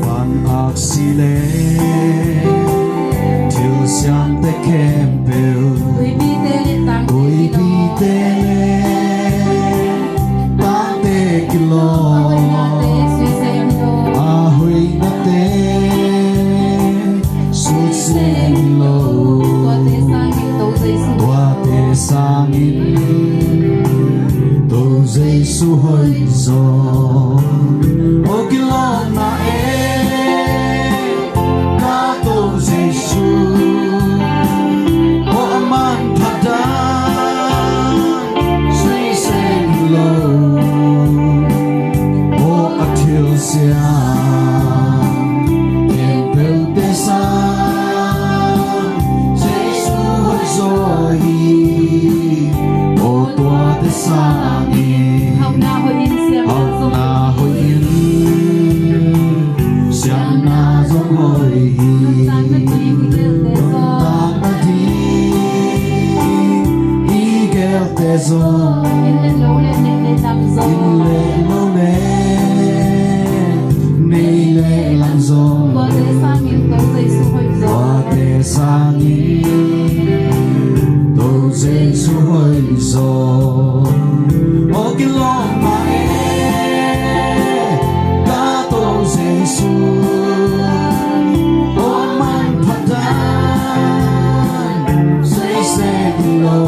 Van Axile Til Siante Kempel Ui Pitele Tate Kilo Ahui Nate Suselo Tuate Sangin Dozei Suhoizon O Kilong Na Kato Jesu O Aman Padan Sui Selo O Atil Siam Tempel Desam Jesu Hoizoi O Tua Desangi Hau Na Hoin Siam Na Zong Hoi In le lo le Nei le lam zong Wa te sangin Do Jesu hoi zong O kilong ma Ka to Jesu O man padan Say say lo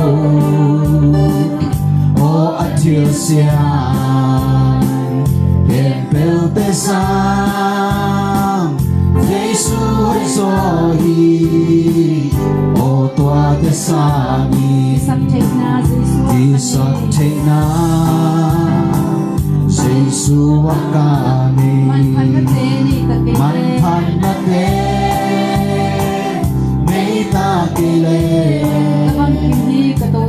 Atil Siam Tempel Tesam Jesu Hoizoi O Tua Tesami Isap Tekna Jesu Wakami Manpan Nate Meita Kile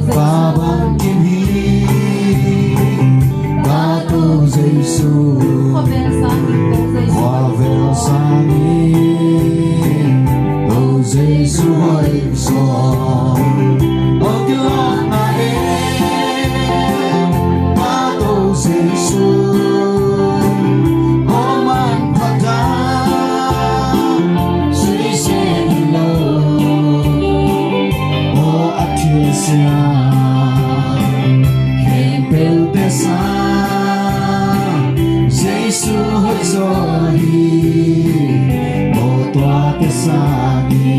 Babang Kimhi Kato Jesu Wavel Sangi Do Jesu Hoizon O Kilong Na Kato Jesu O Man Padan Sui Selo O Atil Siam Tempel Desam Jesu Hoizoi O Tua Tesani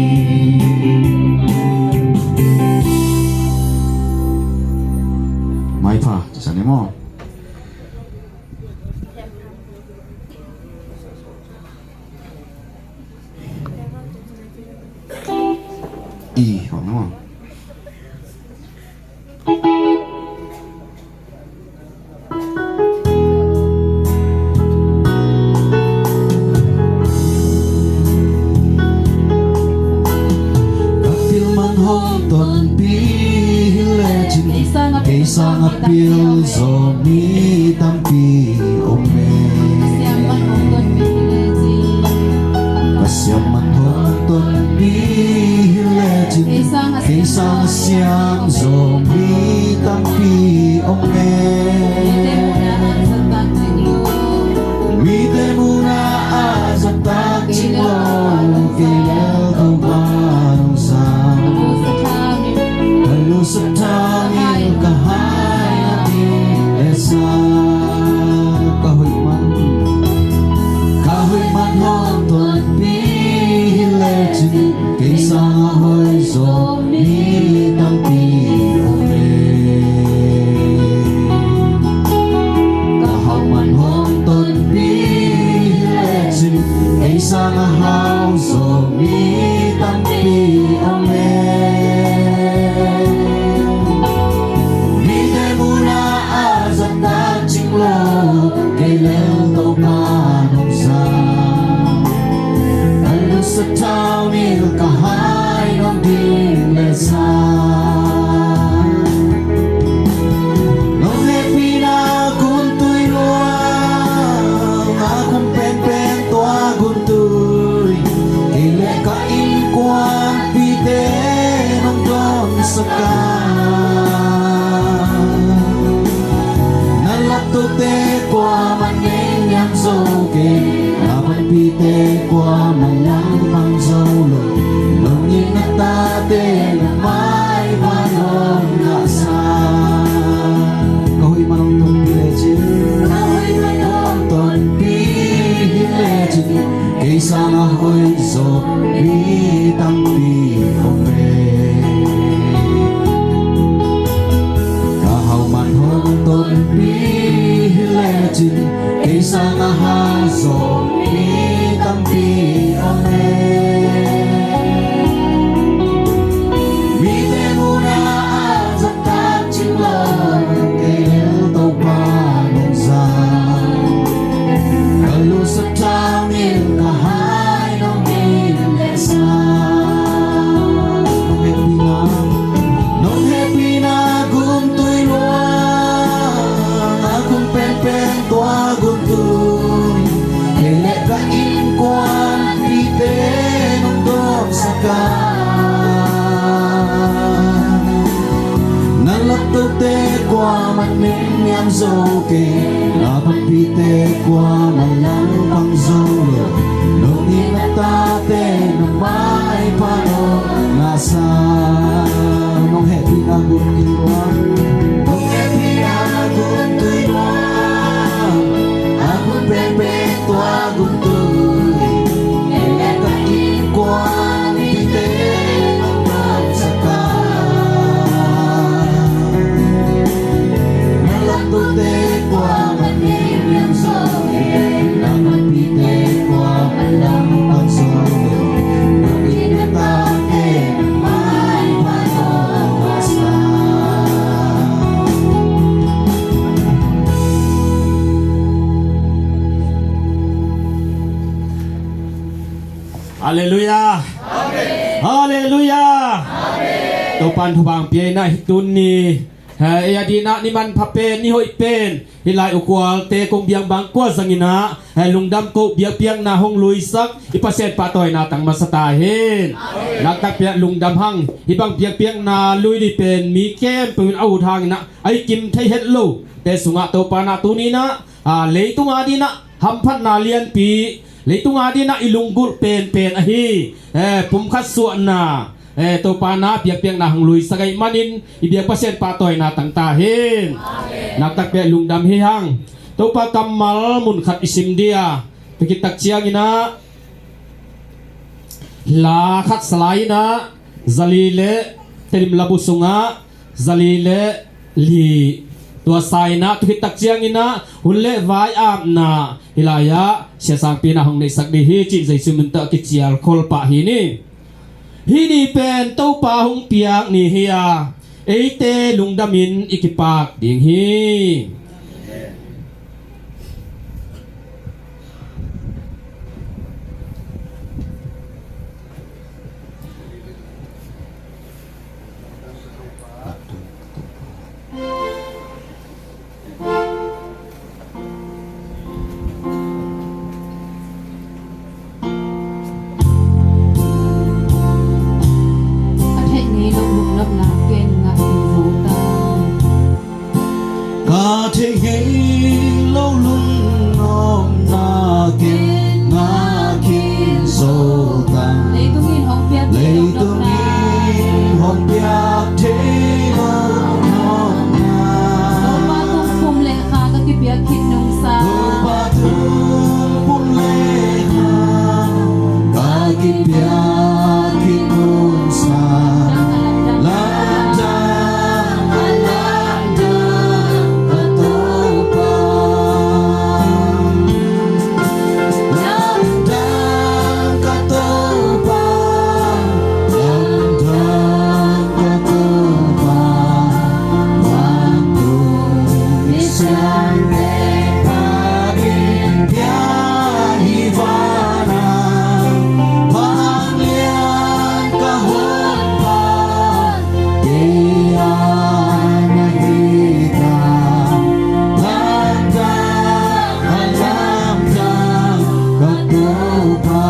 Mai pa, sana mo ano Isang apil zomi tampi ome Kasyaman honton bihilejin Isang siyang zomi tampi ome Wite muna azat takcilo Kilel kumanong sang Halusat tangil kahayati Esa kahoy man honton bihilejin Kisang ahoy zomi tampi ome Jin Isang ahaso Itang pione Mite muna Sa taching lor Kail to panong sa Kalusap tamin Kahay nong inlesa Nong happy na Guntoy luang Akong pen-pen Tua guntoy Kele ka inkuan Pite nong dom sa ka Nalakto te kwa maning yang zoke Dapat pite kwa malang pang zolo Nung inatate nang may pano Nasa Nung happy na guntiluan Nung happy na guntiluan Akong pepe tua guntoy Kaya ka inkuan pite nang dom sa ka Nalaktote kwa maning yang zoke Dapat pite kwa malang pang zolo Nung inatate nang may pano Nasa Haleluya. Amen. Haleluya. Amen. Topan thubang pie na hitun ni ya dina ni man phapen ni hoi pen hilai ukwal te kong biang bang kwa sangina lungdam ko biak piang na hong lui sak ipaset patoy na tang masatahin naktak pia lungdam hang hibang biak piang na lui di pen mi kem pun au thang na ai kim thai het lo te sunga to pana tu ni na leitung adi na hamphat na lian pi leitung adi na ilunggul pen a hi pum khat suan na to pana piak na hang lui sagai manin ibiak paset patoy na tang tahin naktak pe lungdam hi hang to pa kamal mun khat isim dia pikitak chiang ina la khat salai na zalile terim labusunga zalile li tua sai na pikitak chiang ina hulle vai am na hilaya siasang pina hong nei sakdi hi chi zai sumunta ki chial khol pa hi ni Hini pen tau pa hong piak ni hiya eite lungdamin ikipak ding hi Ka thể hình lâu lung nom na kim na kim so ta Leitungin hong piat lấy tung in hong piak thế nom nom na Lopa tung pum le kha ka ki piak kit nung sa ba thu pun le ha ka ki piak ki nun sa lam da lam da ka to pa lam da ka to pa lam da ka to pa wan tu mi san re pa in pia hi vana mang lian ka hon pa ke ana hi ka lam da ka to pa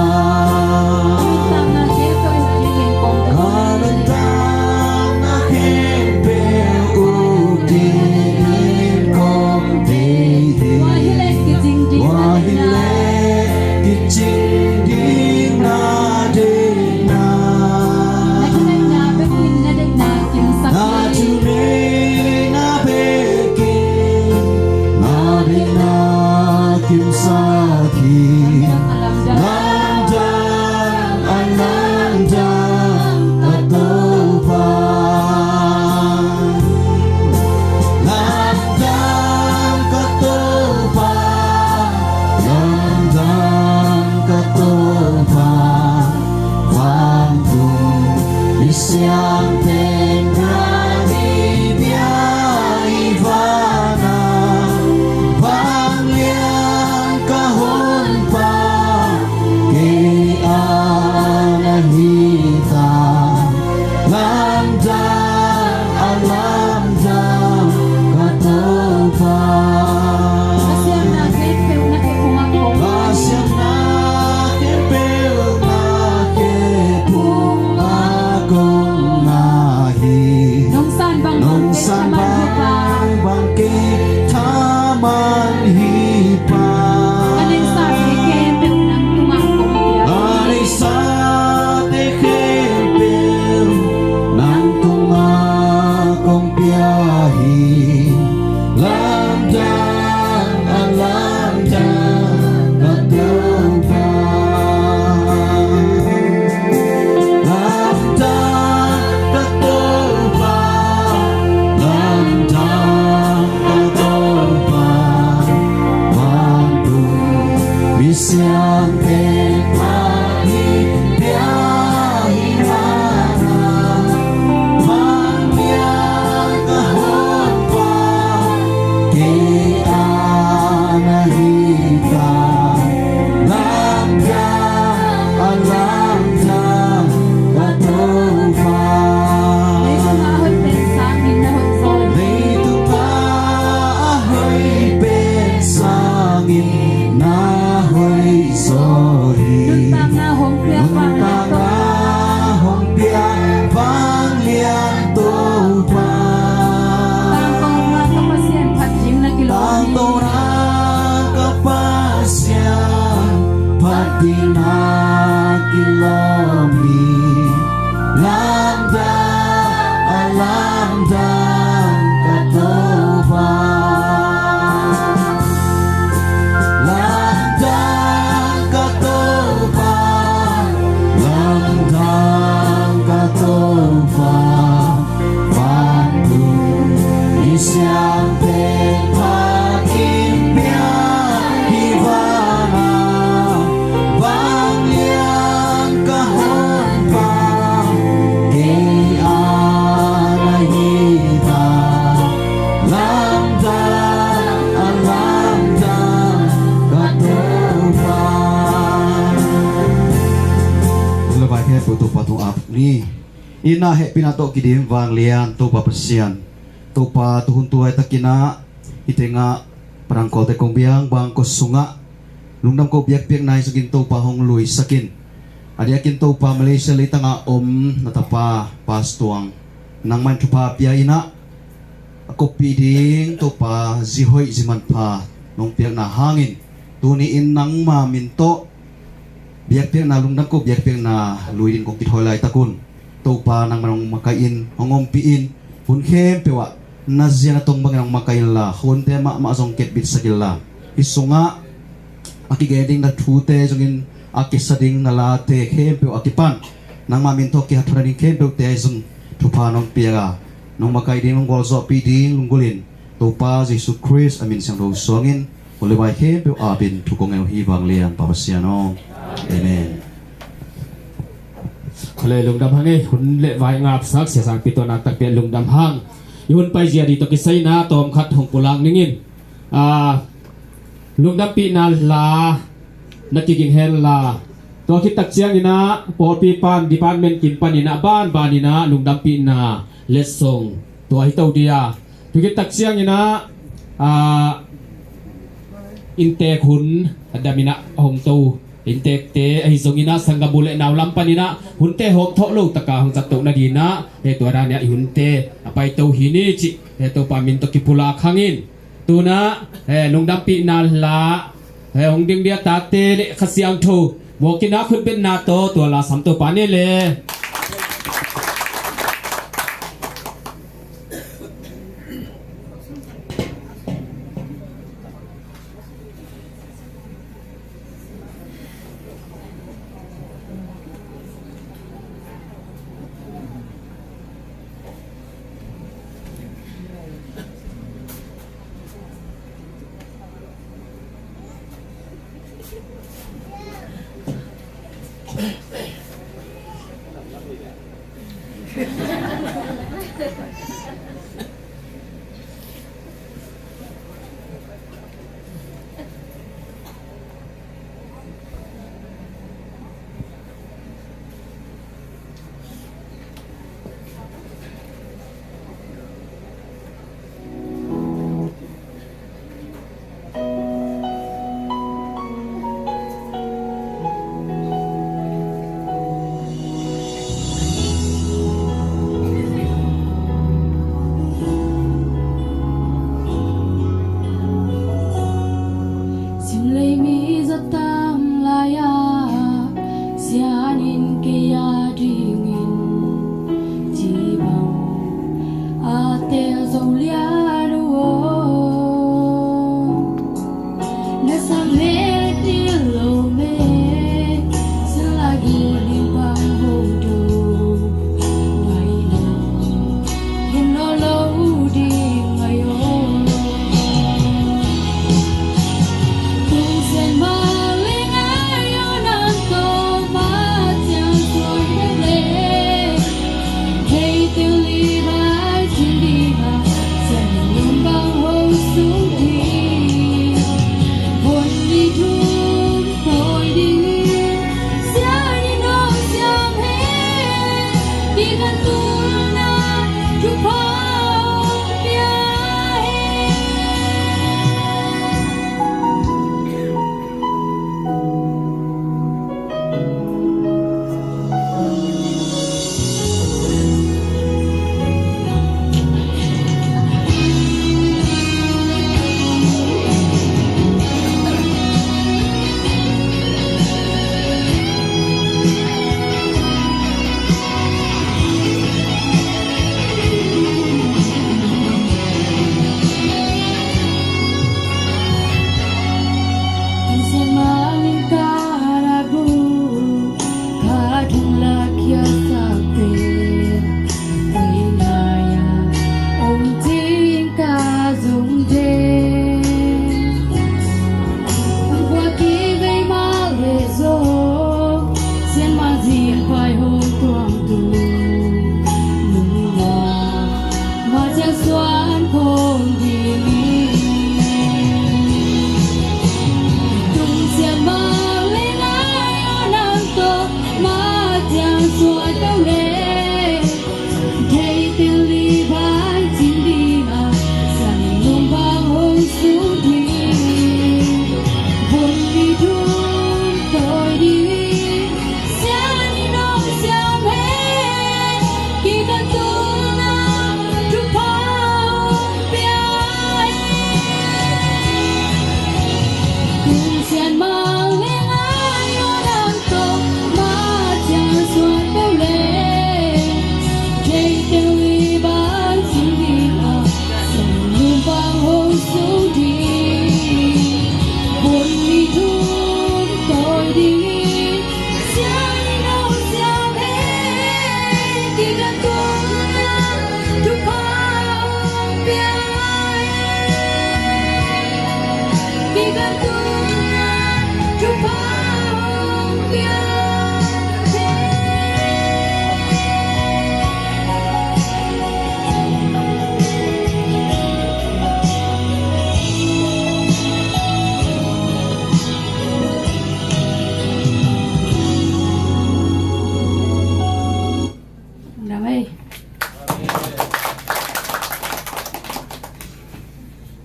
Tam na ke ko is living kong Kalentang na himpe utin kong di anahita lamda alamda katofa Ahoy pensangin na hoy sol. Dito pa ahoy pensangin na hoy sorry Dun pa nga hompya pa nga to. Hompia pang lian to pa Tangkong nga kapasyan patjim na Ang kilong. torang kapasyan pati na kilami Lambda alamda katoba Lambda katoba Lambda katoba Bantu isyang pagkimpya Ivana Bangliang kahon pa Kay anahita Lambda alamda katoba Lebay ke putu patu ap ni ina he pinato kidim wang lian tu papasian tu pa tuhun tuai takina itenga perangko te kong biang bang ko sunga lungdam ko biak piak nai sakin tu pa hong lui sakin adia kin tu pa Malaysia li tanga natapa pastuang nang man tupa pia ina ako piding tu pa zihoi ziman pa nong piak na hangin tuniin nang maminto biak piak na lungdam ko biak piak na luidin ko kitholay takun tupa nang manong makain hongompiin punkem pewa nazya na tong bangang makain la hunte maasong ketbit sa gila isunga akigeding na tute jungin akisading na late kempew akipan nang maminto ki hatraning kempew te jung tupa nong piaga nong makaiding nong golso piding lunggulin tupa Jesus Christ amin siyang rosongin ulibay kempew apin tukong ang hibang liang papasyanong Amen. Kale lungdam hang hun le vai ngap sak sia sang pito nak tak pe lungdam hang yun pai jia di to kisai na tom khat hong pulang ningin lungdam pi na la nakiging hel la to kit tak chiang ina por pi pan department kin panina ban banina lungdam pi na lesong to hi tau dia to kit tak chiang ina inte khun adamina hong tu intek te ai zongina sangabule naw lampanina hunte hom tholo taka hong chatok na dina he to ra nya hunte apai to hini chi he to pamin to kipula khangin tuna he lungdam pi na la he hong ding dia ta te le khasiang tho bokina khut ben na to la sam to pane le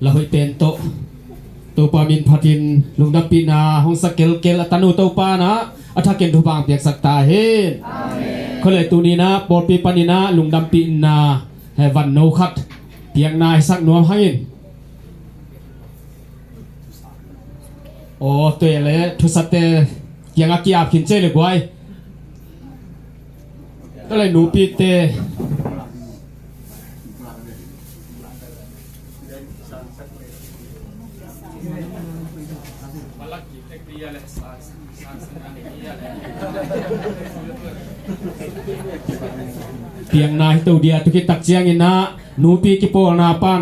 la hoi ten to pa min phatin lungdam pi na hong sakel kel atanu to pa na athaken thu bang piak sakta hen amen khole tu ni na por pi panina lungdam pi na he van no khat piak na sak nuam hangin o to ele thu satte yang akia khin che le gwaiก็เลยหนูปีเตเพียงนายตัวเดียตุกิตักเจียงอินะหนูปีกิโปนาปัน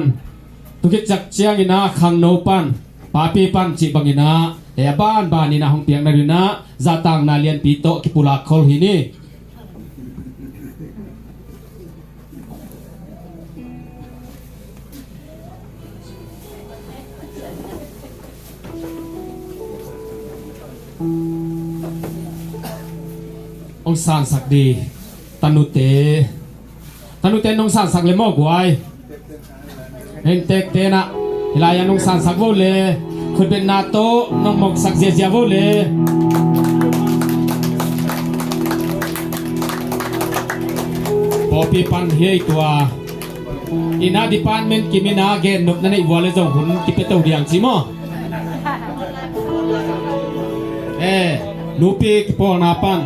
ตุกิจักเจียงอินะขังโนปันปาปีปันจิบังอินะแต่บ้านนี่นะห้องเปียงนาดินะจาตังนาเลียนปีโตกิปุลาคอลหินีองสานสักดีตนุเตนองสานสักเลมอกไว้เห็นเตกเตนะเวลายังนองสานสักโวเลคุณเป็นนาโตนองหมกสักเจียโวเลพอปีปันเฮยตัวอินาดิปานเมนกิมินาเกนนกนั่นไอวัวเลจงหุ่นกิเปโตเดียงซิโมนูปีกปอนาปัน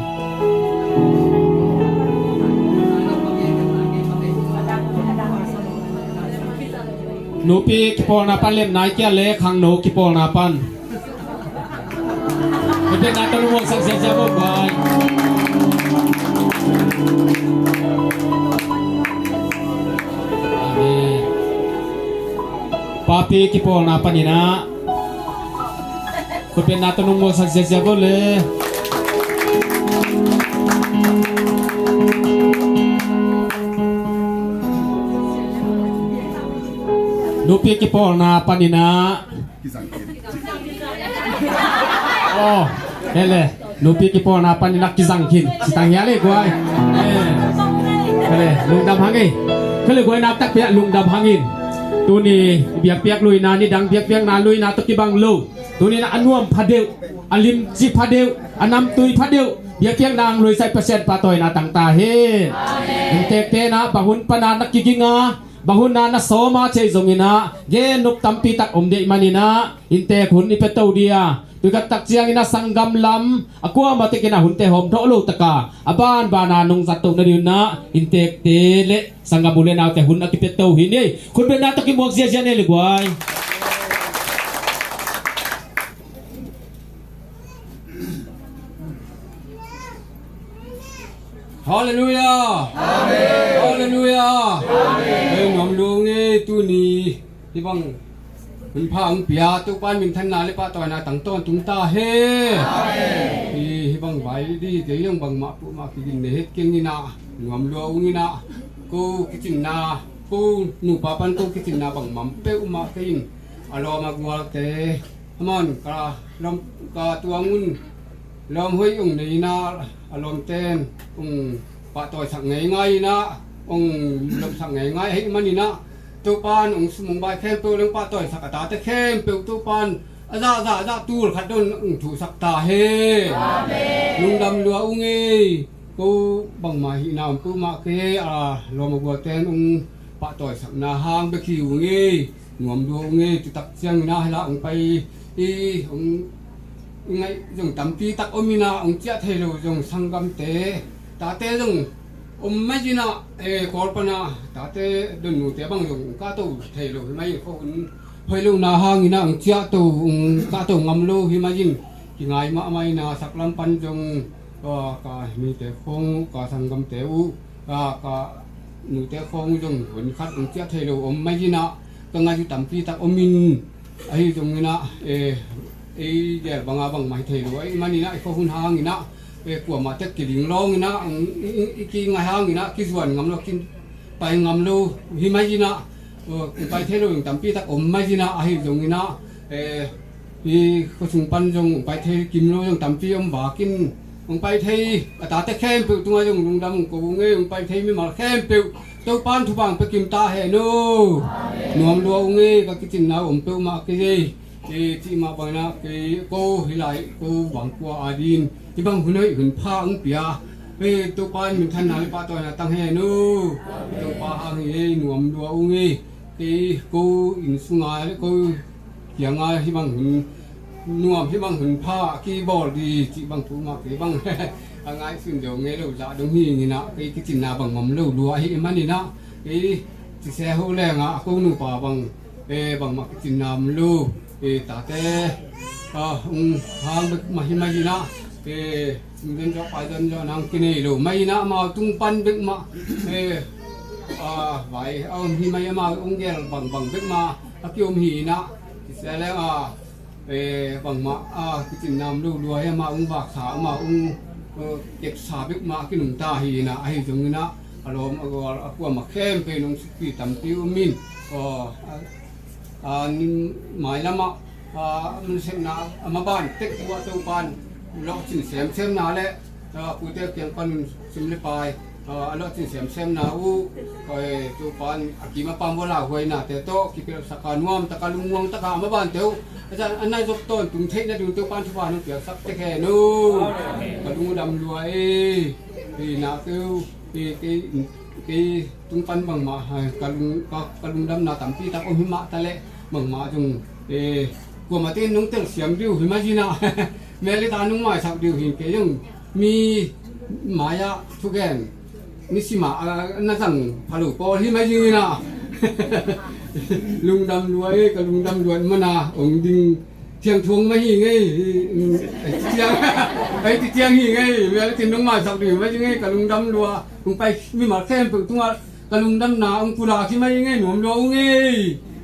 นูปีกิปอนาปันเล่มนายเกียเลขังโนกิปอนาปันเป็นนายตะลุวงสักเสียเจ้าบ่บายอาเมนปาปีกิปอนาปันนี่นะคุณเป็นนายตะลุวงสักเสียเจ้าบ่เลยนูปีกิปอนาปันนี่นะโอ้เฮ้เลยนูปีกิปอนาปันนี่นักกิจังคินสิตังยาเลยกวยเฮ้เลยลุงดำหางเฮ้เลยกวยนักตักเปียลุงดำหางตัวนี้เบียกเปียกลุยนานี่ดังเปียกเปียกนาลุยนาตะกี้บังลูตัวนี้นะอันน่วมพัดเดียวอันลิมจิพัดเดียวอันน้ำตุยพัดเดียวเบียกเปียกนางลุยใส่เปอร์เซ็นต์ปาต่อยนาต่างตาเฮ้เตะนะบะหุนปนานักกิงาbahuna na soma chei zongina ge nuk tampi tak omde manina inte khun ni petau dia tukat tak chiang ina sanggam lam akwa matikina hunte hom tholo taka aban bana nung zatu na diuna inte tele sanggam bule na te hun akipetau hini khun be na takimok sia sia ne ligwai Hallelujah Amen Hallelujah Amen ngom luong ni tu ni hi bang min phang pia tu pan min than na le pa toy na tang ton tung ta he Amen hi bang vai di te yang bang ma pu ma ki din ne het king ni na ngom luong ni na ko ki tin na ko nu pa pan ko ki tin na bang mam pe ma king alo ma gwal te amon ka lom ka tuangun lom hoi ung nei na alom ten pa toy sak ngai ngai na lom sak ngai ngai he mani na tu pan sumung bai khem pe leng pa toy sak ta te khem pe tu pan za tu khat don thu sak ta he amen lung dam lua ungi ko bang ma hi na pu ma ke lom go ten pa toy sak na hang be ki ungi ngom do ungi tu tak chiang na hala pai ngay dùng tắm pi tắc ôm na ông chia thề rồi dùng sang gam té ta té dùng mấy gì nào có phần nào ta té đừng ngủ té bằng dùng cá tàu thề rồi mấy không hơi lâu na hang na ông chia tàu cá tàu ngâm lâu hi mấy gì thì ngày mà mấy na sắc lam pan dùng cả mi té phong cả sang gam té u cả ngủ té phong dùng quần khát ông chia thề rồi mấy gì nào cái ngày tắm pi tắc ôm min ấy dùng naเดี๋ยวบางไม่เทรวยมันนี่นะเขาหุ่นหางนี่นะกลัวมาเต็กกินร้องนี่นะกินไงหางนี่นะกินส่วนงำเรากินไปงำเราหิมะจีนะไปเทรวยตั้มปีตักอมไม่จีนะไอ้ตรงนี้นะที่เขาส่งปันจงไปเทกินเราจงตั้มปีอมบากินไปเทตาเต็กเข้มเปิดตัวจงลุงดำกูเงี้ยไปเทไม่มาเข้มเปิดต tau pan thu bang pekim ta he no nuam lo nge ka kitin na pe ma ke e ti ma bang na ke ko hilai ko bang kwa adin ti bang hunoi hun pha ang pia e tau pan min than na le pa to na tang he no tau pa ang e nuam lo nge ke ko in sunga le ko yang a hi bang hun nuam hi bang hun pha ki bol di ti bang thu ma ke bang angai sun do nge lo ja dong hi ni na ke kitin na bang mam lo lua hi man ni na e ti se ho le nga ko nu pa bang e bang ma kitin nam lo e ta te hang ma hi ma ni na e den jo pa den jo nang ki nei lo mai na ma tung pan bek ma e vai ông hi mai ma ông gel bang bang bek ma akiom hi na ti se le bang ma kitin nam lo lua ya ma ông bak sa ma ôngเก็บสาบิกมากินนุ่งตาฮีนะไอ้ตรงนี้นะอารมณ์ก็มาเข้มไปนุ่งสกีตำติวมินก็นี่หมายละมามันเสนามาบ้านเต็กวัวตัวบ้านล็อกชิ้นเสียมเสียมนาแหละปูเตะเกียงปันซิมเลปายล็อกชิ้นเสียมเสียมนาอูก็ตัวบ้านกีมาปั๊มวัวลาหวยนะแต่โตกีเป็นสักการน่วมตะการลุงวงตะการมาบ้านเตียวอาจารย์อันนั้นจบต้นตุงเทคนะดูตัวบ้านทุกบ้านนั่งเปียกสักแค่นู้กระดูดำรวยปีนาเตียวปีตุงปันบังมากระลุงดำนาตั้มปีตะโอหิมะตะเละบังมาจงกลัวมาเต้นนุ่งเต้นเสียมดิวหิมะจีน่าแม่เลยตานุ่งไม้สักดิวหินเกยงมีหมายะทุกแก่นี่สิมาน่าจังพาลูปอหิมะจีน่าลุงดำรวยกับลุงดำรวยมานาองดิงเทียงทวงไม่หิงไงเทียงไอ้ที่เทียงหิงไงเวลาที่นุ่งไม้สักดิวไม่หิงไงกับลุงดำรวยลุงไปมีหมาแค่ปึกตัวกับลุงดำนาองกุลาที่ไม่หิงไงหนุ่มรวยไง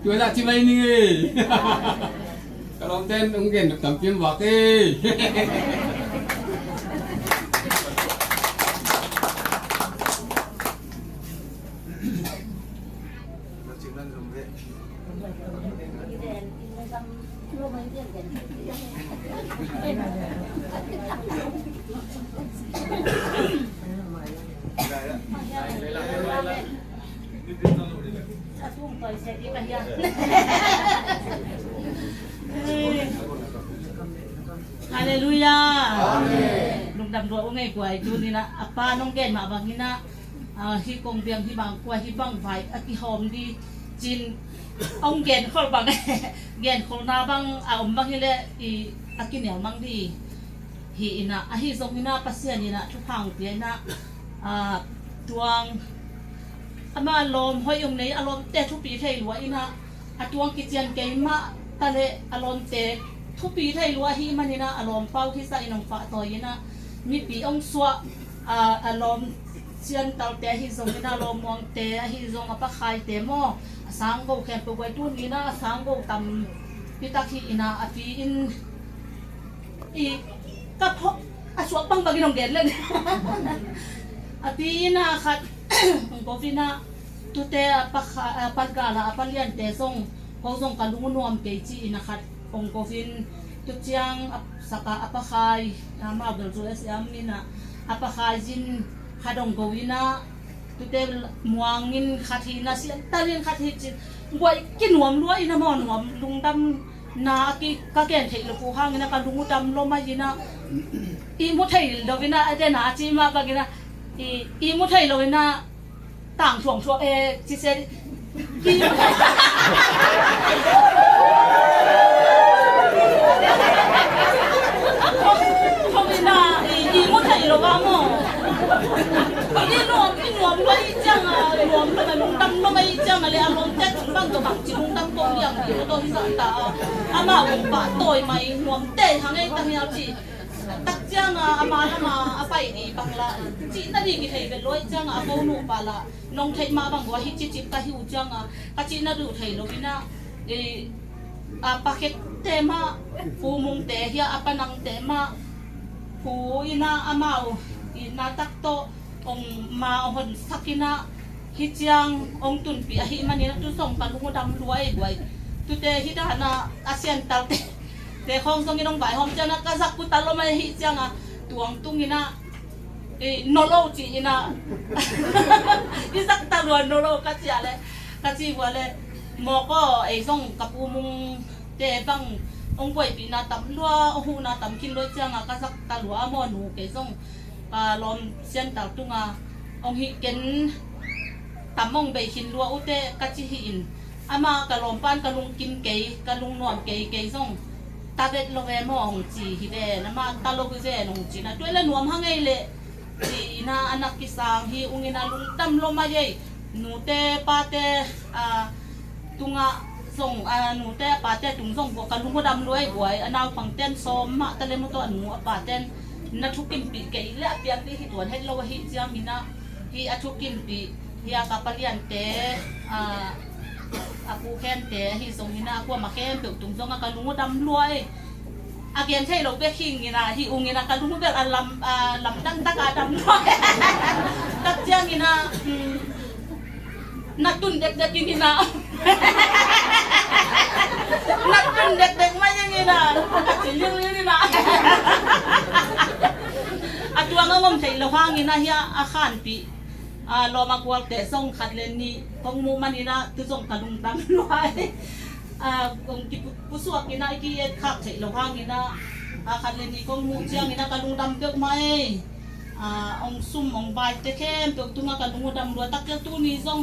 ตัวละที่ไม่หิงไงก็ลองเต้นองเก่งตำเพียงว่าเก้ฮาเลลูยาลุงดำรวยว่าไงกว่าจูนี่นะอาป้าน้องแก่นมาบางนี่นะที่กงเบียงที่บางกว่าที่บางไฟอติหอมดีจินองแก่นคนบางแก่นคนนาบางเอาบางนี่แหละอีอากินเหนียวมั่งดีฮีนะอาฮีทรงนี่นะปัสเซียนี่นะทุกพังเปียนะดวงอามาลมห้อยองในอารมณ์แต่ทุกปีไทยรวยนะดวงกิจยันเกยมาตะเลอารมณ์แต่ทุกปีไทยรัวฮีมันนี่นะอารมณ์เป้าที่ใส่น้องฟ้าต่อยนะมีปีองสัวอารมณ์เชียนเตาแต่ฮีทรงนี่นะอารมณ์มองแต่ฮีทรงอปะคายแต่หม้อสังโกแคนปกไว้ตุ้นนี่นะสังโกตำพิทักษ์ฮีนะอปีอินอีกระเพาะสวปังบางน้องเด่นเลยอปีนะค่ะองโกฟินะตุเตปักกาลาปัลยันเตทรงเขาทรงกันลุงนวมเกจีนะคะองโกฟินตุเจียงสกาอปะคายมาเบลจูเอสยามนี่นะอปะคายจินขดงโกวินะตุเตมวงงินขัดหินะเสียตาเรียนขัดหิจินบวยกินหวมรวยนะมอนหวมลุงดำนากิกะแก่นเทลกูห้างนะกันลุงดำลมมาจินะอีมุทัยโดวินะเจนาจิมาบากินะอีมุทัยโดวินะต่างช่วงจิเซอีเขาไม่น่าอีมุทัยโลกาโมอีนวมไว้จังรวมแล้วมันตั้งไม่จังอะไรอารมณ์แท้ถึงบ้างตัวบักจิมุตั้งตัวอย่างเดียวตัวที่สัตตาอามาอุปะตัวไม่รวมเตะทางไอ้ตั้งยาวจีตักจังอามาอาไปดีบังละจีนั่นดีกี่ไทยเป็นร้อยจังอาโมนูปาละน้องไทยมาบังว่าฮิจิตาหิวจังกจีน่าดูไทยโลบินะปากเก็ตเตมาปูมุงเตะเฮียอาปนังเตมาปูอินาอามาอินาตักโตองมาองสักินะฮิจังองตุนปีอาหิมันนี่ตุส่งกันลุงดำรวยด้วยตุเตฮิดานาอาเซียนตัลเตแต่ของทรงกินองใบหอมจังนะกษักกุตาลมาฮิจังตวงตุงกินะ โนโลจีนะอีสักตะลวนโนโลกัจจาเลยกัจจิว่าเลยหมอก็ไอ้ส่งกับอุมงเตบังองป่วยปีนาตำลัวหูนาตำกินด้วยจังก็สักตะลัวหมอหนูเกส่งลอมเสียนตาตุงองหิเกนตำมงใบขินลัวอุเตกัจจิหินอามากะลอมปานกะลุงกินเกยกะลุงนวมเกยส่งตาเด็ดโลเวมองจีฮิเดนะมาตาโลกุเซนงจีนะด้วยละนวมหังไงเลยจีนะanak kisang hi ungina lung tam lo ma ye nu te pa te tunga song nu te pa te tung song bo ka lung dam loi boi anaw pang ten som ma ta le mo to anu pa ten na thukin pi ke le piang ti hi tuan het lo hi chiang mina hi a thukin pi hi a ka palian te aku ken te hi song hina aku ma ken pe tung song ka lung dam loi agenใช่เราไปคิงนี่นะที่องค์นี่นะกันรู้แบบลำตั้งตะกาดำน้อยตักเจียงนี่นะนักตุนเด็กๆนี่นะนักตุนเด็กๆมาอย่างนี้นะจริงๆนี่นะอันตัวงงใช่เราห้างนี่นะเฮียอาคารปีรอมากวาแต่ส่งขัดเลนนี่กองมูมันนี่นะที่ส่งกันลุงดำน้อยองค์ผู้สวกนี่นะที่ขับใส่เราห้างนี่นะคันเลนี่ก็มูเจียงนี่นะกันลุงดำเปียกไหมองซุ่มองใบเตะเข้มเปียกตุ้งกันลุงดำรัวตักเจ้าตู้นี่ส่ง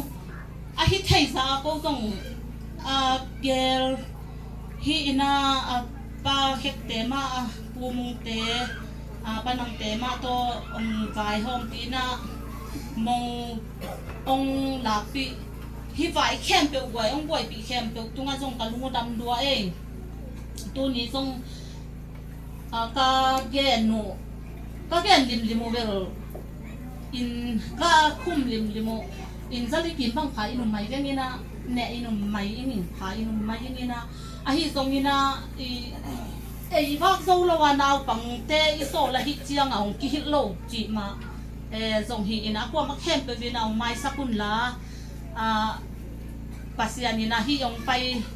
ฮิตไทยซาก็ส่งเกลฮีนะปาเข็กเตมาปูมุงเตปานังเตมาโตองกายห้องปีนะมององหลักปีฮิไฟแคมเปียกไว้องไว้ปีแคมเปียกตุ้งส่งกันลุงดำรัวเองตู้นี้ส่งก็แกนลิมเวลอินก็คุมลิมอินซาลิกินบังขายอินุไม่ยังงี้นะเนอินุไม่อินขายอินุไม่ยังงี้นะฮิตรงนี้นะพักโซลวานาวปังเตอิโซละฮิตเจียงเอากิฮิโลจีมาส่งฮิอินะกว่ามาแคมเปวินเอาไม้สักุนละปัสยานี่นะฮิยองไป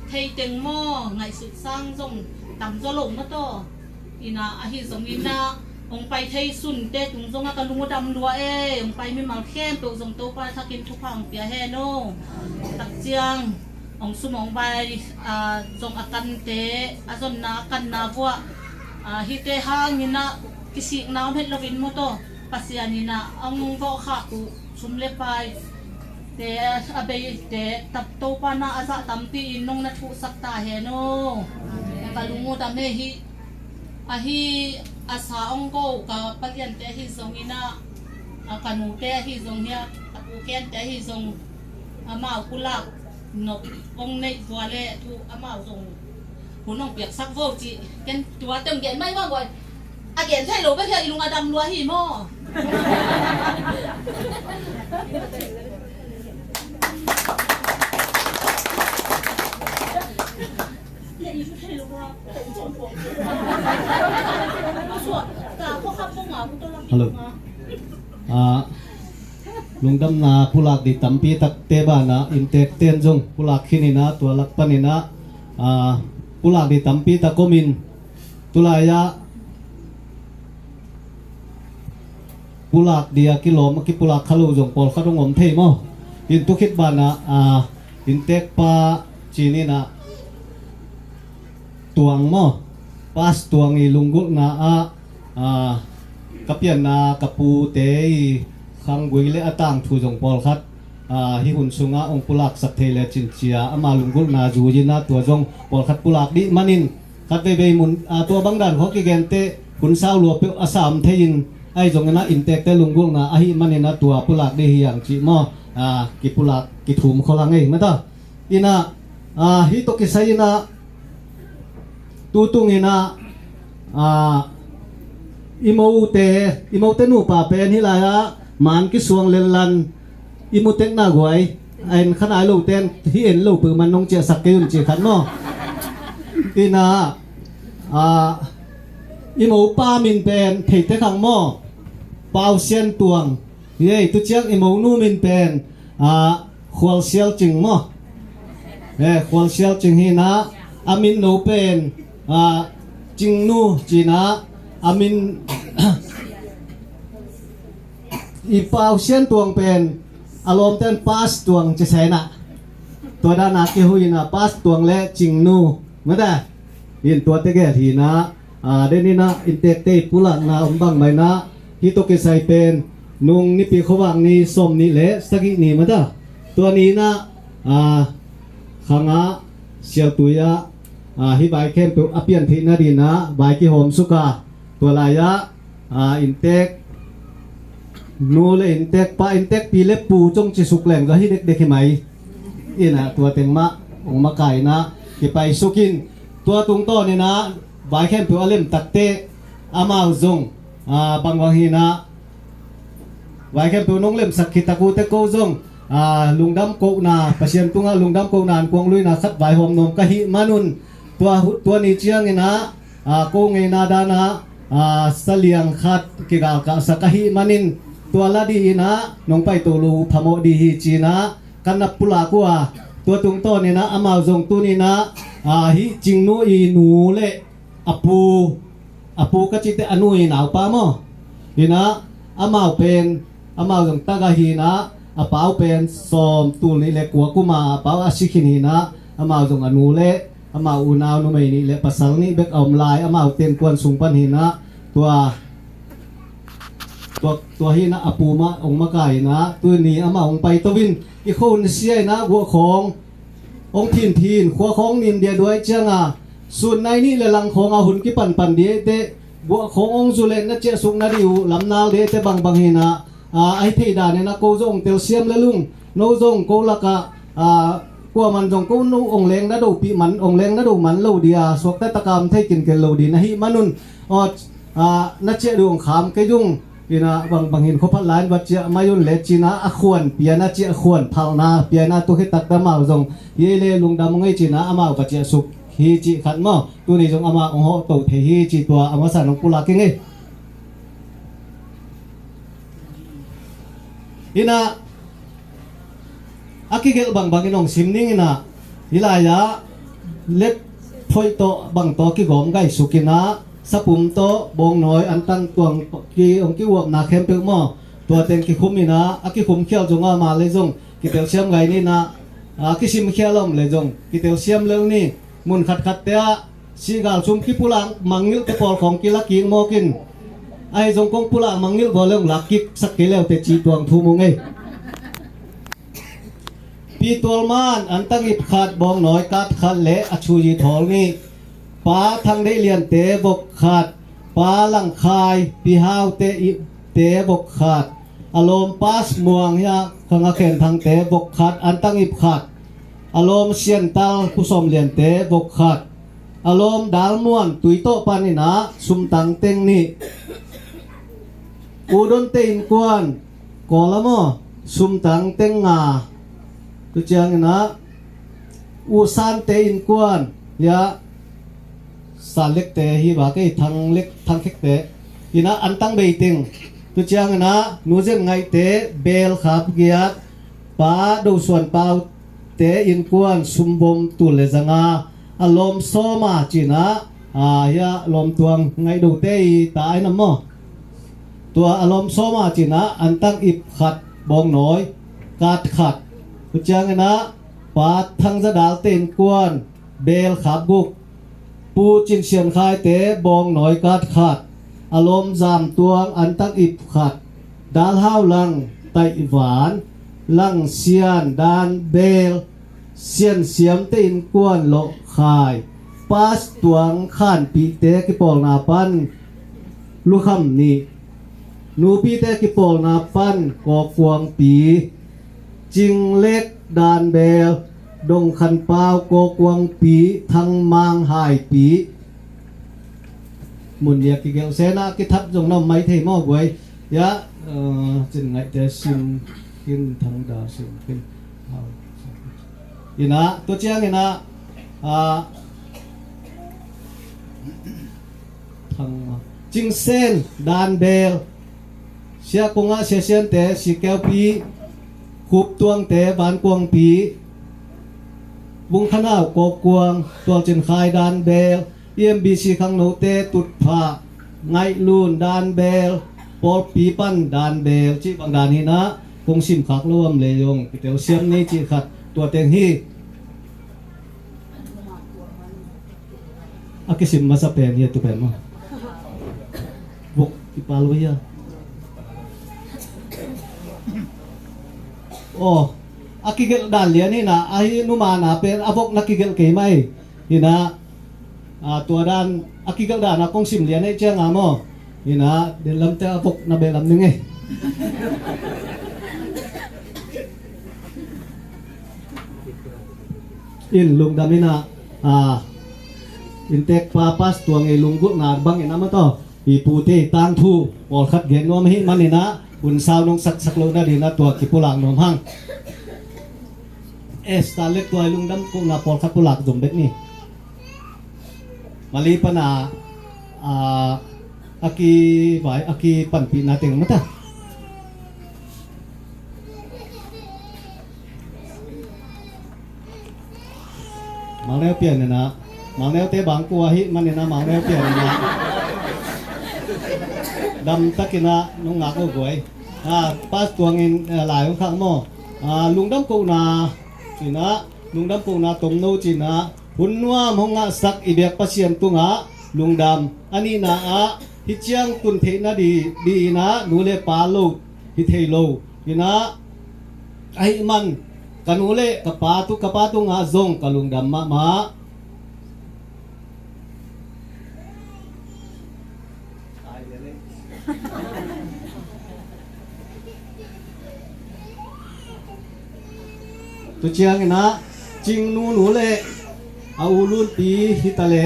เทเต็งหม้อไงสุดสร้างส่งต่ำโซลงมาต่ออินะฮิส่งอินะองไปเทสุนเตตุงส่งกันลุงดำรัวองไปไม่มาแคมเปส่งโตไปถ้ากินทุกพังเปียแฮโนตักเจียงองสมองใบส่งอากันเตส่วนนากันนาบัวฮิเตหางนี่นะกิสิน้ำเห็ดลวินมโตปัสยานี่นะองก็ขากุชุมเล็บไปเตอเบยเตตับโตปานาอาซาตัมปีนงนัทุสักตาเฮโนกันลุงดำเฮฮิอาสาองโกกับปลียนเตฮิซงอินะกันูเตฮิซงเฮียกูเกนเตฮิซงอามากุลักนกองในตัวเล่ทุอามาซงหุ่นน้องเปียกซักโวจิเกนตัวเต็มเกนไม่ว่าบ่อยอาเกนใช่หรือไม่ใช่ลุงอดัมรัวหิโมฮัลโหลลุงดำนาผู้หลักดิตัมปีตักเตบานะอินเตกเตียนจงผู้หลักขินินะตัวหลักปนินะผู้หลักดิตัมปีตะโกมินตุลายะผู้หลักเดียกิโลมกิผู้หลักขลุจงปอลขดงอมเทมออินตุคิดบานะอินเตกปาจีนี่นะตวงมอpas tuang i lunggul na kapian na kapu te khang guile atang thu jong pol khat hi hun sunga ong pulak sak thele chinchia ama lunggul na jujina tua jong pol khat pulak di manin khat be be mun tua bangdan ho ki gente hun saw lo pe asam thein ai jong na intek te lunggul na ahi manina tua pulak de hiang chi mo ki pulak ki thum kholang ei mata ina hi to ki saina tutung ina imo te nu pa pen hi la ya man ki suang len lan imu tek na guai en khana lo ten hi en lo pu man nong che sak ke un che khan no ina imo pa min pen thei te khang mo pau sian tuang ye tu chiang imo nu min pen khwal sial ching mo khwal sial ching hi na amin no pen jing nu jina amin อีเปาเชียนตวงเป็นอารมณ์เต้นปาสตวงจะแสนะตัวด้านนักเกหุยนะปาสตวงและจิงนูเมื่อได้ยินตัวเตแก่ทีนะเดนี่นะอินเตเตปุละนะบังไมนะฮิโตเกไซเป็นนุงนิปีขวังนี้สมนี่และสกินี่มาได้ตัวนี้นะขังเสียวตุยฮิบายเข้มตัวอเปียนทีนาดีนะบายกิโฮมสุกาตัวลายะอินเตกนูเลอินเตกปาอินเตกปีเล็บปูจงจิสุกแหลงก็ให้เด็กๆไหมอีนะตัวเต็งมะองมาไก่นะที่ไปสุกินตัวตุงโตนี่นะบายเข้มตัวอเล่มตักเตะอามาจงบางวันฮีนะบายเข้มตัวน้องเล่มสักขิตะกูเตโกจงลุงดำโกนาประเชียนตุงลุงดำโกนานกวงลุยนะคัดบายหอมนมกะหิมานุนตัวนี้เชียงไงนะโกงไงนาดานะสเลียงคัดกิกากะสักะหิมานินตัวละดีนะน้องไปตัวลูพโมดีฮีจีนะกันนับปุลากัวตัวตุงโตนี่นะอามาจงตัวนี้นะฮิจิงนูอีนูเลอปูก็จิตอนุอีหนาวปามอนี่นะอามาเป็นอามาจงตากะฮีนะอาเปาเป็นซอมตูนี่เล็กกัวกุมาอาเปาอาชิคินีนะอามาจงอนุเลอามาอุนาวนุไม่นี่เลปัสสังนี่เบกอมลายอามาเต็นกวนสุงปันหินะตัวหินะอปูมาองมาไก่นะตัวนี้อามาองไปตวินอีกคนเสียนะหัวขององทีนขัวของนินเดียด้วยเจ้าส่วนในนี่เลยลังของอาหุ่นกิปันเดียเตบัวขององจุเลนนะเจ้าสุกนาดิวลำนาเดเตบางหินะไอที่ดาเนี่ยนะโกจงเตียวเสียมเลยลุงโนจงโกละกะกว่ามันจงโกนูองเล้งนะดูปีมันองเล้งนะดูมันโลเดียสวกแต่ตะกามไทยกินเกลโลดีนะฮิมานุนนัดเจดูองขามกยุ่งปีนะบางหินเขาพัดล้านวัดเจมายุนเลจีนะอควรเปียนะเจอควรพัลนาเปียนะตัวให้ตักตะมาจงเยเลลุงดำงไงจีนะอามาวัดเจสุกฮีจีขัดมาตัวนี้จงอามาองโหตัวเทฮีจีตัวอามาสานองปุลากิงไงอินะอากิเกลบางอินองซิมนิ่งอินะฮิลายะเล็กพอยโตบางโตกิกอมไก่สุกินะสปุ่มโตบงน้อยอันตั้งตัวกีองกิวบนาเข้มเปิลมอตัวเต็งกิคุมินะอากิคุมเขียวจงอามาเลยจงกิเตียวเชียมไงนี่นะอากิซิมเขียวลมเลยจงกิเตียวเชียมเรื่องนี้มุนขัดเตะสีกาลชุมกิปุลังมังยิลเตปอลของกิลักกิงโมกินไอ้จงกงปุลังมังยิลบอลเรื่องหลักกิกสักกิเลวเตจีตวงทูมงไงปีตัวมันอันตั้งอิบขาดบองน้อยกัดขัดเละอชูยีทองนี่ป้าทางได้เรียนเตะบกขาดป้าหลังคายปีห้าวเตะบกขาดอารมณ์ปัสม่วงยาขังเข็นทางเตะบกขาดอันตั้งอิบขาดอารมณ์เชียนตัลผู้สมเรียนเตะบกขาดอารมณ์ดาลม้วนตุยโตปานินะสุมตังเต็งนี่อุดนเตอินกวนกอละมอสุมตังเต็งงาตัวเจียงนะอุซานเตอินกวนยาสารเล็กเตะฮีบาเกยทางเล็กทางเล็กเตะอีนะอันตั้งเบยติงตัวเจียงนะนูเจงไงเตะเบลขับเกียร์ป้าดูส่วนเปล่าเตะอินกวนสุมบมตุเลจังอาอารมณ์โซมาจีนะยาลมตวงไงดูเตะตายน้ำมอตัวอารมณ์โซมาจีนะอันตั้งอิบขัดบองน้อยกาดขัดตัวเจียงนะป้าทางจะดาลเตนกวนเบลขับกุกปูจินเชียนคายเตะบองหน่อยกาดขาดอารมณ์จามตัวอันตั้งอิบขัดดาลห้าวลังไตหวานลังเซียนดานเบลเซียนเสียมตีนกวนโลคายปัสตวงข้านปีเตะกิปอลนาปันลูกคำนี้นูปีเตะกิปอลนาปันกอกวงปีจิงเล็กดานเบลดงขันเปล่าโกกวงปีทางมางหายปีมุนเรียกกิเกลเซนะกิทับจงน้ำไม้เทมอไว้ยะจึงไงแต่ซิมกินทางดาซิมกินอีนะตัวเจียงอีนะทางจิงเซนดานเบลเสียกงะเสียเซียนเตสิแก้วปีขุบตวงเตบานกวงปีบุงขนาวกกวงตัวจินคายดานเบลEMBC ขังโนเตตุดผาไงลูนดานเบลป ปอปีปันดานเบลจิบางดานนี้นะคงสิมขักร่วมเลยยงเตียวเสียมนี้จิขัดตัวเต็งฮีอากิสิมมาสเปนเฮียตุเป็นมั้งบุกอีปาลุยะโอ้อากิเกลดานเลียนี่นะอาฮินุมานะเป็นอาวกนักกิเกลเกยไหมนี่นะตัวด้านอากิเกลดานนะคงสิมเลียนให้เจ้างามอนี่นะเดี๋ยวลำเจ้าอาวกนาเบลำนึงไงอินลุงดามินะอินเทกปาปัสตัวไงลุงกุนาบังอินามาต่อปีปูเตตังทูปอลขัดเกนโนมหิมันนี่นะอุนสาวนงสักโลนาดีนะตัวกิปุลังนมหังตาเล็กตัวลุงดำกุนาปอลขัดปุลักจมเบ็ดนี่มาลีปนาอากีไว้อากีปันปีนาเต็งมาตามาแล้วเปลี่ยนเนี่ยนะมาแล้วเตะบางกัวหิมันเนี่ยนะมาแล้วเปลี่ยนเนี่ยนะดำตะกินะนุ่งหนักก็กวยป้าตัวเงินหลายข้างหม้อลุงดำกูนาจีนะลุงดำกูนาตมโนจีนะหุ่นว่าหงะสักอีเบียกปัสยันตุงะลุงดำอันนี้นะฮิเจียงตุนเทนะดีนะนูเลปาโลฮิเทโลจีนะไอ้มันกันนูเลกปาตุงะซงกะลุงดำมาตัวเชียงนะจิงนูเลอาอูลุนปีฮิตาเล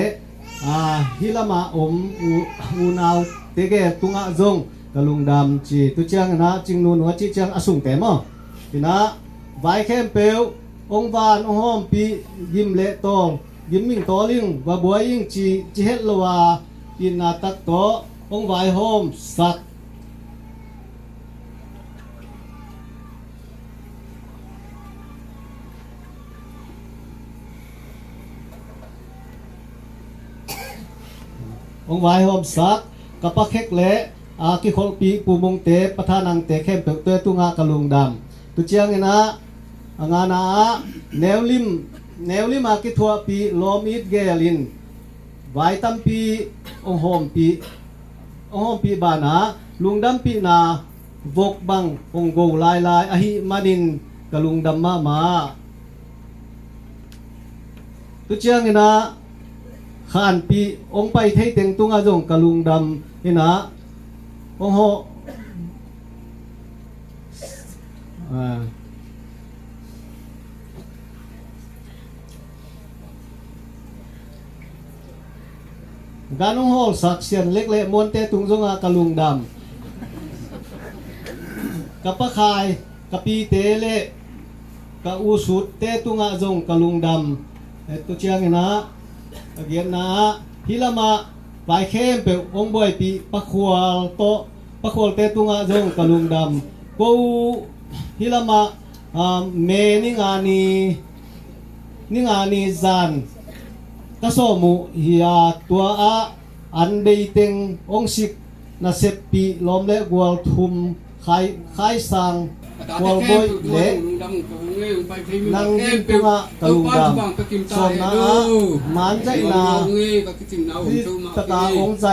ฮิลามาอูนาวเตเกตุงะซงกะลุงดำจีตัวเชียงนะจิงนูจิเชียงอสุงเตมอทีนะไวเข้มเปลองวานองหอมปียิมเลตองยิมมิงตอลิงว่าบัวยิงจีเฮลวาอินาตักโตองไวหอมสักองไว้หอมสักกับปะเค็กเละกิขอปีปูมงเตประธานังเตเข้มเปิดตัวตุงากะลุงดำตุเจียงนะงานาแนวลิมกิทัวปีลอมิดเกลินไว้ตั้มปีองหอมปีบานาลุงดำปีนาวกบังองโกลายอหิมาดินกะลุงดำมาตุเจียงนะขานปีองไปไทยเต็งตุงอาจงกะลุงดำนี่นะองโหการองโหสักเสียนเล็กๆมวนเตตุงจงกะลุงดำกับปะคายกับปีเตเลกับอูสุดเตตุงอาจงกะลุงดำตัวเชียงนี่นะเกียนนะฮิลามาไปเข้มเปองบอยปีปะควลเตตุงะจงกะลุงดำกูฮิลามาเมนิงานีซานกะโซมุฮิยาตัวอันเดเต็งองสิกนาเซปปีลอมเลกวลทุมไขสังวอลบอยเละนังยิงตุงะกะลุงดำสมนะมันใจนาตะกาองใจ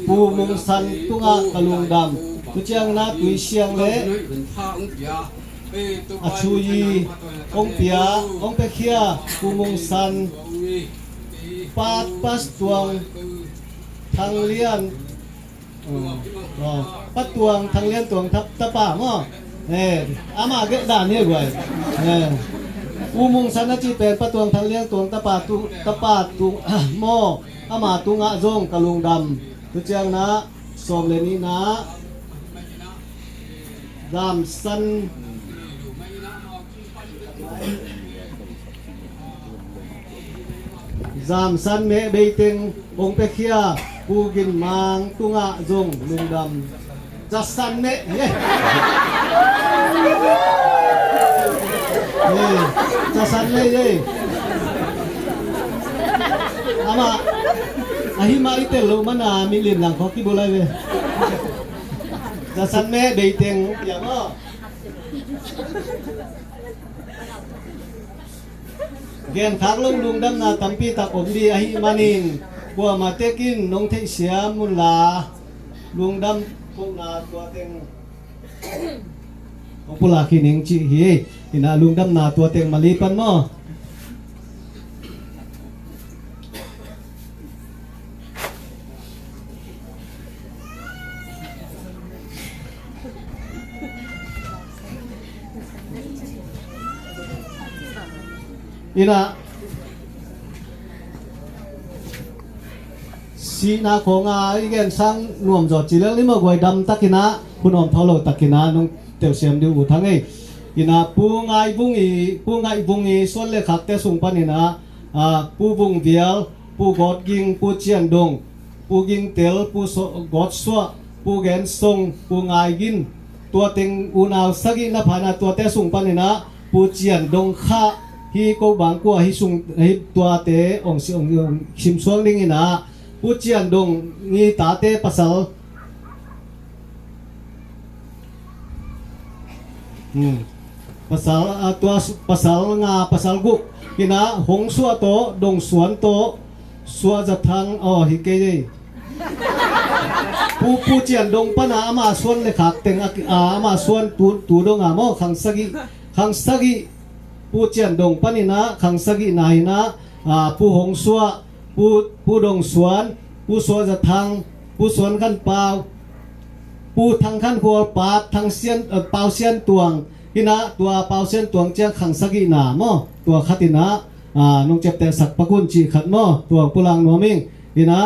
ปูมุงสันตุงะกะลุงดำตุเจียงนะตุยเชียงเละอชูยีองเปียองเปเคียปูมุงสันปาดปัสตวงทางเลียนปัดตวงทางเลียนตวงทับตะป่าม้ออามาเกด่านนี่กว่าอูมุงสันนจีเป็นประตวงทางเลี้ยงตวงตะปาตุหม้ออามาตุงะจงกะลุงดำตุเจียงนะสมเลนี้นะดำสันเมเบติงองเปเคียกูกินมังตุงะจงลุงดำจัสันเมจะสันเลยอามาอาหิมาอิเตลมันมิลินหลังเขากี่บุไรเว้ จะสันแม่เบยเต็งอย่ามาเกณฑ์คักลงลุงดำนาตัมปีตะอมดีอหิมานินบัวมาเตกินนงเทเสียมุลาลุงดำพวกนาตัวเต็งของปุลาขินิงจิเฮอินาลุงดำนาตัวเต็งมาลีปันมออินะสีนาของอีกสังนวมจอดจีเรื่องนี้มากวยดำตักกินะคุณอมทอลตักกินะน้องเตียวเสียมดิวทั้งไงอินะปูงไงบุงอีส่วนเล็กขักแต่ส่งปันอินะปูบุงเดียวปูกอดกิงปูเจียนดงปูกิงเตลปูกอดสัวปูแกนทรงปูไงกินตัวเต็งอุณาวสักินพานาตัวแต่ส่งปันอินะปูเจียนดงข้าฮีก็บางกว่าฮีซุงฮีตัวเตะองค์ชิมสวงดิ้งนะผู้เจียนดงงีตาเตะภาษาภาษาตัวภาษางาภาษากุกกินะหงสัวโตดงสวนโตสัวจะทางฮิเกยผู้เจียนดงปนาอามาส่วนเลยขักเต็งอามาส่วนตูดงอาโมขังสกิผู้เจียนดงปนินะขังสกินายนะผู้หงสัวผู้ดงสวนผู้สวนจะทางผู้สวนขั้นเปล่าผู้ทางขั้นหัวปาดทางเสียนเปล่าเสียนตวงกินะตัวเปล่าเสียนตวงเจ้าขังสกินาโมตัวขัตินะน้องเจ็บแต่สักปะกุนจีขัดโมตัวปุลังโนมิงกินะ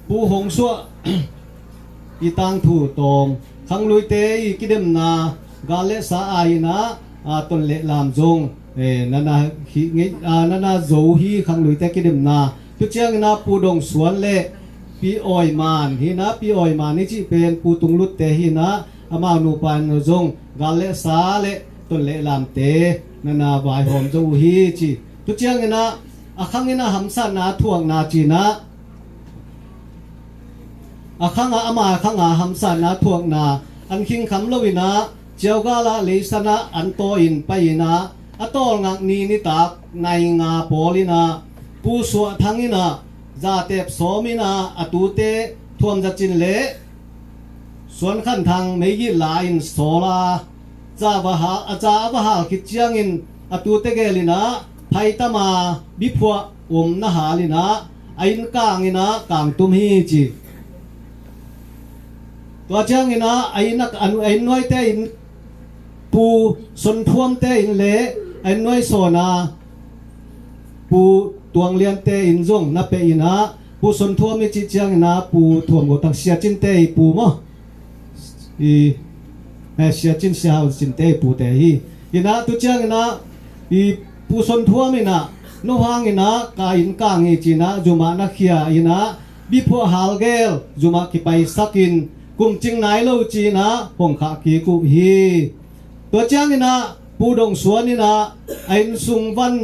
ผู้หงสัวอีตังถูตอมขังลุยเตยกิเดมนากาเลสาอานะตนเลลามจงนานาฮินานาโจฮีขังลุยเตกิเดมนาทุเจียงนาปูดงสวนเลปีออยมานฮินะปีออยมานนี่จิเป็นปูตุงลุดเตฮินะอามานูปานจงกาเลสาเลตนเลลามเตนานาวายหอมโจฮีจิทุเจียงนะอาขังนะหัมสานาทวงนาจีนะข้างอามาข้างหัมสานาทวงนาอันคิงคำลวินาเจ้ากาละเลสนะอันโตอินไปนาอตอลงักนีนิตากในงาโพลินาผู้สวทังอินาจาเตบโสมินาอตูเตทวมจัจินเลส่วนขั้นทางไม่ยิลาอินโซลาจาวะหาคิดเจียงอินอตูเตเกลินาไพตมาบิพัวนะหาลินาอินกางอินากางตุมฮีจีตัวเจ้าอินะไอ้นักไอ้น้อยเตอินปูสนท่วมเตอินเละไอ้น้อยโซนาปูตวงเลียนเตอินจงนับเปอินะปูสนท่วมมีจิตเจ้าอินะปูท่วมกตักเสียจินเตปูมั้งเสียจินเสียหาจินเตปูเตฮีอินะตัวเจ้าอินะปูสนท่วมอินะนุหางอินะกาอินกางอิจินะจุมานักเขียอินะบิพัวฮาลเกลจุมาคิไปสักินกุมจิงไหนโลจีนะปงขากีกุฮีตัวเจ้านี่นะปูดงสวนนี่นะไอ้สุงวัน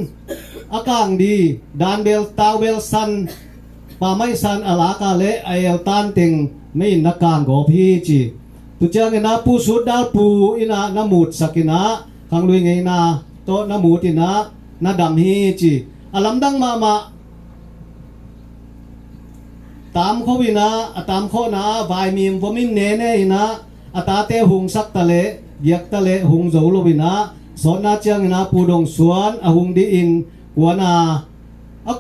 อากางดีดานเบลตาวเบลซันป่าไม้ซันอลากาเลไอเอลตันติงไม่นักกางโกพีจีตัวเจ้านี่นะปูสุดดาปูอินะน้ำมูดสักินะขังลุยไงนะโตน้ำมูดอินะน้ำดำฮีจีอลัมดังมาตามเขาวินะตามเขานะวายมีมวมินเนเนนะตาเตหุงสักตะเลเยกตะเลหุงโจโลวินะสอนนาเจียงนะปูดงสวนหุงดีอินกัวนา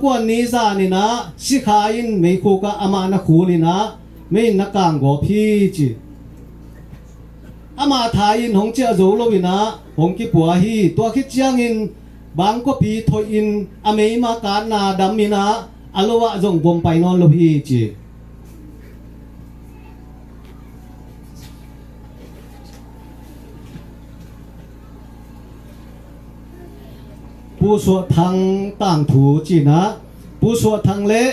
กวนนี้ซานี่นะชิขาอินไม่คู่กับอามานะคูลินะไม่นักกางโกพีจีอามาทายินหงเจียโจโลวินะหงกิปัวฮีตัวคิดเจียงอินบางก็ปีทอยอินอเมมาการนาดำมินะอโลวะจงบมไปนอนโลพีจีผู้สวดทางต่างถูจีนะผู้สวดทางเละ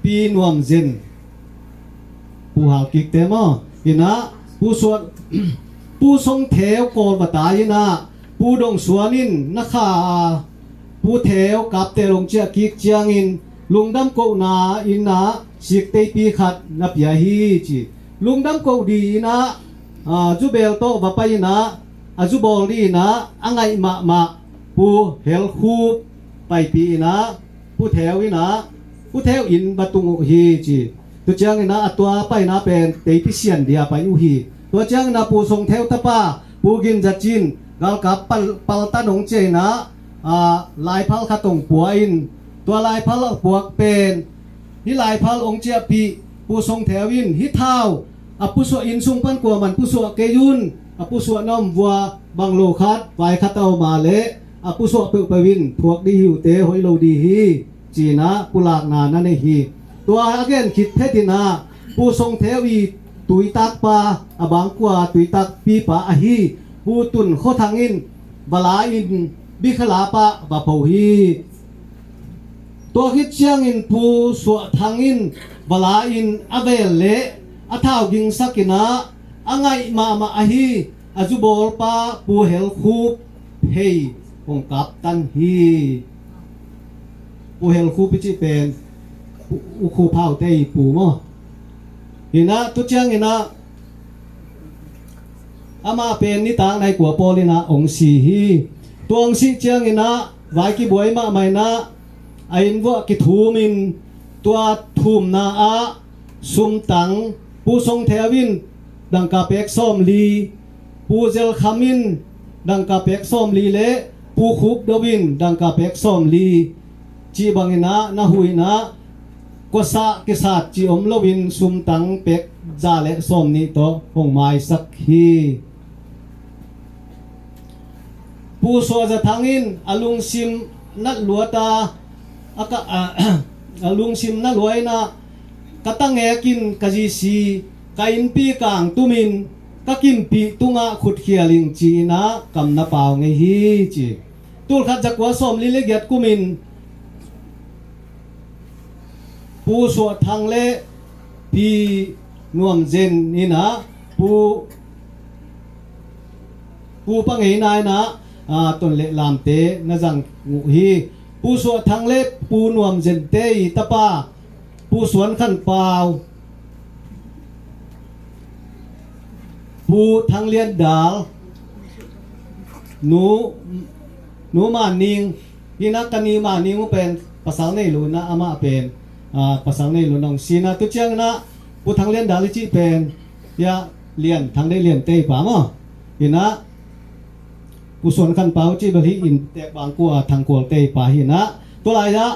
ปีนวมเจนผู้หากิกเตมอยินะผู้สวด ผู้ทรงเทวโกนบตายินะผู้ดงสวนินนักขาผู้เทวกับเตลงเจียกิกเจียงอิน ลุงดำโกนาอินนาสิกเตปีขัดนับยาฮีจีลุงดำโกดีนะจูเบลโตบะไปนะจูบอลดีนะอังไงมาปูเฮลคูไปปีนะปูแถวนะปูแถวอินบะตุงฮีจีตัวจังนะตัวไปนะเป็นเตปิเซียนเดียไปอุฮีตัวจังนะปูทรงแถวตะปาปูกินจัดจินกาลกับปัลตาหนงเจนะลายพัลขะตงปัวอินตัวลายพัลปวกเป็นฮิลายพัลองเจียปีปูทรงแถวอินฮิเท้าปูสวอินซุงปันกัวมันปูสวเกยุนปูสวน้อมวัวบังโลคัดไว้คัดเอามาเละปูสวเปิกไปวินพวกดีหิวเตหอยโลดีฮีจีนะปุลากนานั่นเองฮีตัวอาเกนคิดเทตินาปูทรงแถวีตุยตักปาบางกัวตุยตักปีปาอฮีปูตุนโคทางอินบลาอินบิขลาปะบะเปาฮีตัวคิดเชียงอินปูสวทางอินบลาอินอเวลเลอาท้าวกิงสักินะอังไงมาอฮีอาจุบอลปาปูเฮลคูเฮยองกับตันฮีปูเฮลคูปิจิเป็นอุคูพาวเตยปูมอเห็นนะตุเชียงเห็นนะอามาเป็นนิตางในกัวโปลินะองสีฮีตัวองสีเชียงเห็นนะไว้กี่บวยมาไม่นะไอ้วัวกิทูมินตัวทุมนาอาซุมตังปูทรงเทวินดังกาเป็กส้มลีปูเจลคามินดังกาเป็กส้มลีเลปูคุบดวินดังกาเป็กส้มลีจีบังเนะนะหุยนะกษะกิสัตจีอมลวินซุมตังเป็กจาเลส้มนี้โตหงไม้สักฮีปูสวจะทางอินอลุงซิมนัดหลวตาอลุงซิมนัดหลวยนะกตังแงกินกะจีซีกะอินปีกางตุมินกะกิมปีตุงะขุดเขียลิงจีนะกำนาเปาไงฮีจีตุลขัดจักวะส้มลิเลกยัดกุมินปูสวดทางเลปีนวมเจนนี่นะปูปังเอนายนะต้นเละลามเตนะจังงูฮีปูสวดทางเลปูนวมเจนเตยตะปาปูสวนขันเปล่าปูทางเลียนดาลหนูมานิงที่นักกันนีมานิงเป็นภาษาในหลุนะอามาเป็นภาษาในหลุนองซีนะตุเจียงนะปูทางเลียนดาลจีเป็นยาเลียนทางได้เลียนเตยป่ามะเห็นนะปูสวนขันเปล่าจีบริอินแตกบางกัวทางกัวเตยป่าเห็นนะตัวไรนะ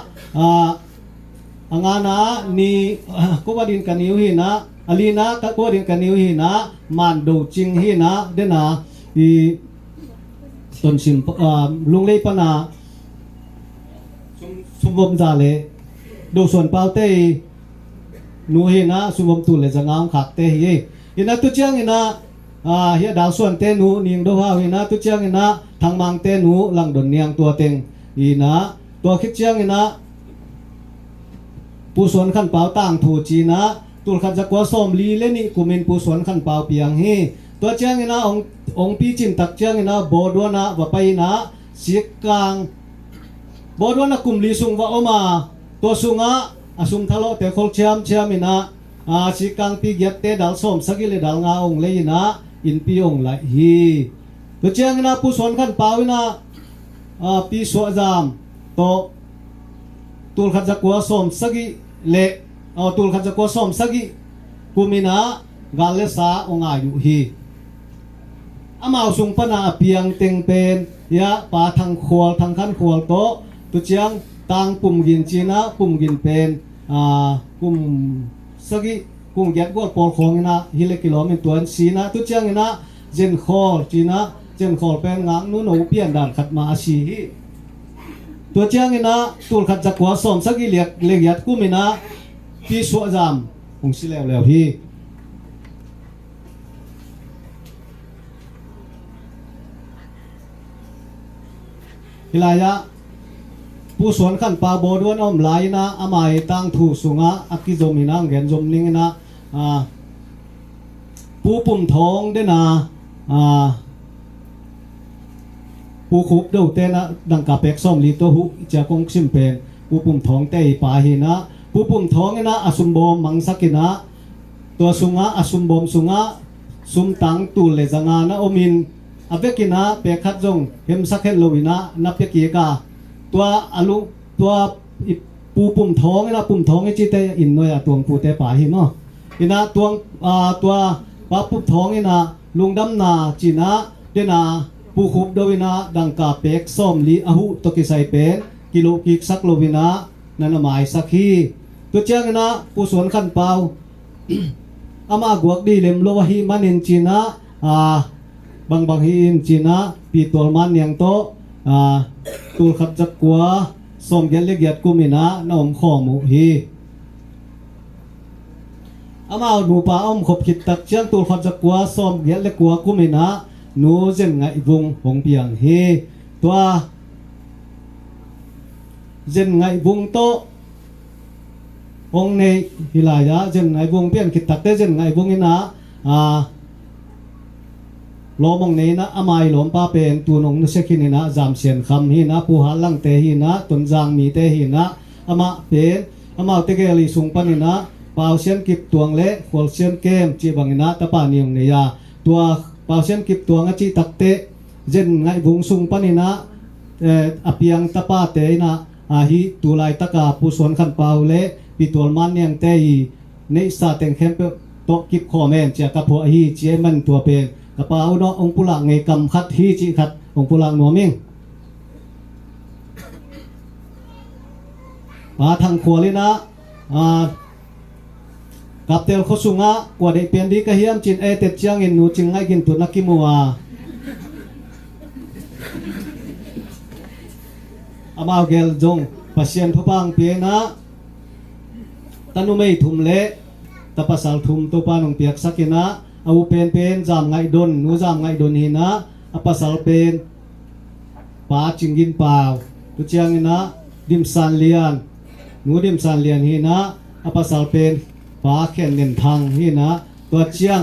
angana ni ko wadin kaniu hi na alina ka ko wadin kaniu hi na man do ching hi na dena I ton sim lunglei pana sumom jale do son paute nu hi na sumom tu le jangam khak te hi ina tu chiang ina hi dal son te nu ning do ha hi na tu chiang ina thangmang te nu lang don niang tua teng ina tua khit chiang inaปูสวนขันเปล่าต่างถูจีนะตุลขันจะกว่าส้มลีเลนี่กุมินปูสวนขันเปล่าเปียงฮีตัวเจ้าเงินะองปีจิมตักเจ้าเงินะบอดวนะว่าไปนะเสียกลางบอดวนะกุมลีสุงว่าออกมาตัวสุงะสุมทะเลาะแต่คนเชื่อมมินะเสียกลางปีเกียรติดัลส้มสักกิเลดัลงาองเลยนะอินปีองไหลฮีตัวเจ้าเงินะปูสวนขันเปล่านะปีสวจามโตตุลขันจะกว่าส้มสักกิเลตุลขันจะกว่าส้มสักกิกุมินะกาเลสาองอายุฮีอามาสุงปนาเปียงเต็งเป็นยะปาทางขวลทางขันขวลโตตุเจียงตังปุ่มกินจีนะปุ่มกินเป็นปุ่มสักกิปุ่มยัดกว่าปอลของนะฮิเลกิโลเมตรตัวสีนะตุเจียงนะเจนคอลจีนะเจนคอลเป็นงางนู้นเปียนด่านขัดมาอาชีฮีตัวเจ้าเงินะตัวขัดจักรวาลสมสักกี่เลียดกูมินะที่สวดจามคงสิแล้วพี่ฮิลายะผู้สวนขันปาโบดวนอมไหลนะอามายตั้งถูสุงะอักิจมินังเห็นจมนิงนะผู้ปุ่มทองเดนะปูคุบดูเตนะดังกับเป็กส้มลีตัวหุจะคงซิมเป็น ปูปุ่มท้องเตยปาหินะปูปุ่มท้องนะอสุมบอมมังสักินะตัวสุงะอสุมบอมสุงะสุมตังตูเลจงานะอมินอเวกินะเปคัดจงเฮมสักเฮโลวินะนับเปกีกาตัวอลุตัวปูปุ่มท้องนะปุ่มท้องจิเตอินน้อยตัวปูเตปาหิเนาะอินะตัวปาปุ่มท้องนะลุงดำนาจีนะเดนาปูขุบโดวินะดังกาเปกส้มลีอาหุตกิไซเป็นกิโลกิกสักโลวินะนันหมายสักฮีตัวเจ้านะปูสวนขันเปา อามากวกดีเลมโลวะฮีมันอินจีนะบางฮีอินจีนะปีตัวมันยังโตตูขับจักกัวส้มเย็นเล็กเย็ดกุมินะน้อมข้อมุฮีอามาหนูปาอ้อมขบขิดตักเชียงตูขับจักกัวส้มเย็นเล็กกัวกุมินะหนูเจนไงวงหงเปียงฮีตัวเจนไงวงโตองในฮิลายะเจนไงวงเปียนขิดตักเตเจนไงวงนี่นะลมองนี้นะอามายลมป้าเป็นตัวนงนึกเช็คนี่นะจามเสียนคำฮีนะผู้หาลังเตฮีนะตนจางมีเตฮีนะอามาเป็นอามาเตเกลีสุงปันนี่นะเปล่าเสียนกิบตวงเละขวลเสียนเกมจีบังนะตะปานิยงเนียตัวเปล่าเสียนกิบตวงจีตักเตเจนไงวงสุงปันนี่นะอเปียงตะปาเตนะฮีตุลายตะกาผู้สวนขันเปล่าเละปีตัวมันยังเตฮีในสาเต็งเข้มโตกิบคอมเมนเจ้ากับพวกฮีเจมันตัวเป็นกระเป๋าเนาะองค์ปุระไงกำคัดฮีจิคัดองค์ปุระหนัวมิ่งมาทางขวาเลยนะกับเตลโคสุงะกว่าได้เปลี่ยนดีกระเฮียมจินเอเต็ดจังอินหนูจิงไงกินตุนักกิมัวอามาเกลจงปัสเซียนทุบังเปียนะตันุไม่ทุ่มเละตะปัสสัลทุ่มตัวปานองเปียกสักนะเอาเป็นจามไงดนหนูจามไงดนหินะอปัสสัลเป็นปาจิงกินเปล่าตุเจียงนะดิมซันเลียนหนูดิมซันเลียนหินะอปัสสัลเป็นปาแค่เน้นทางหินะตัวเจียง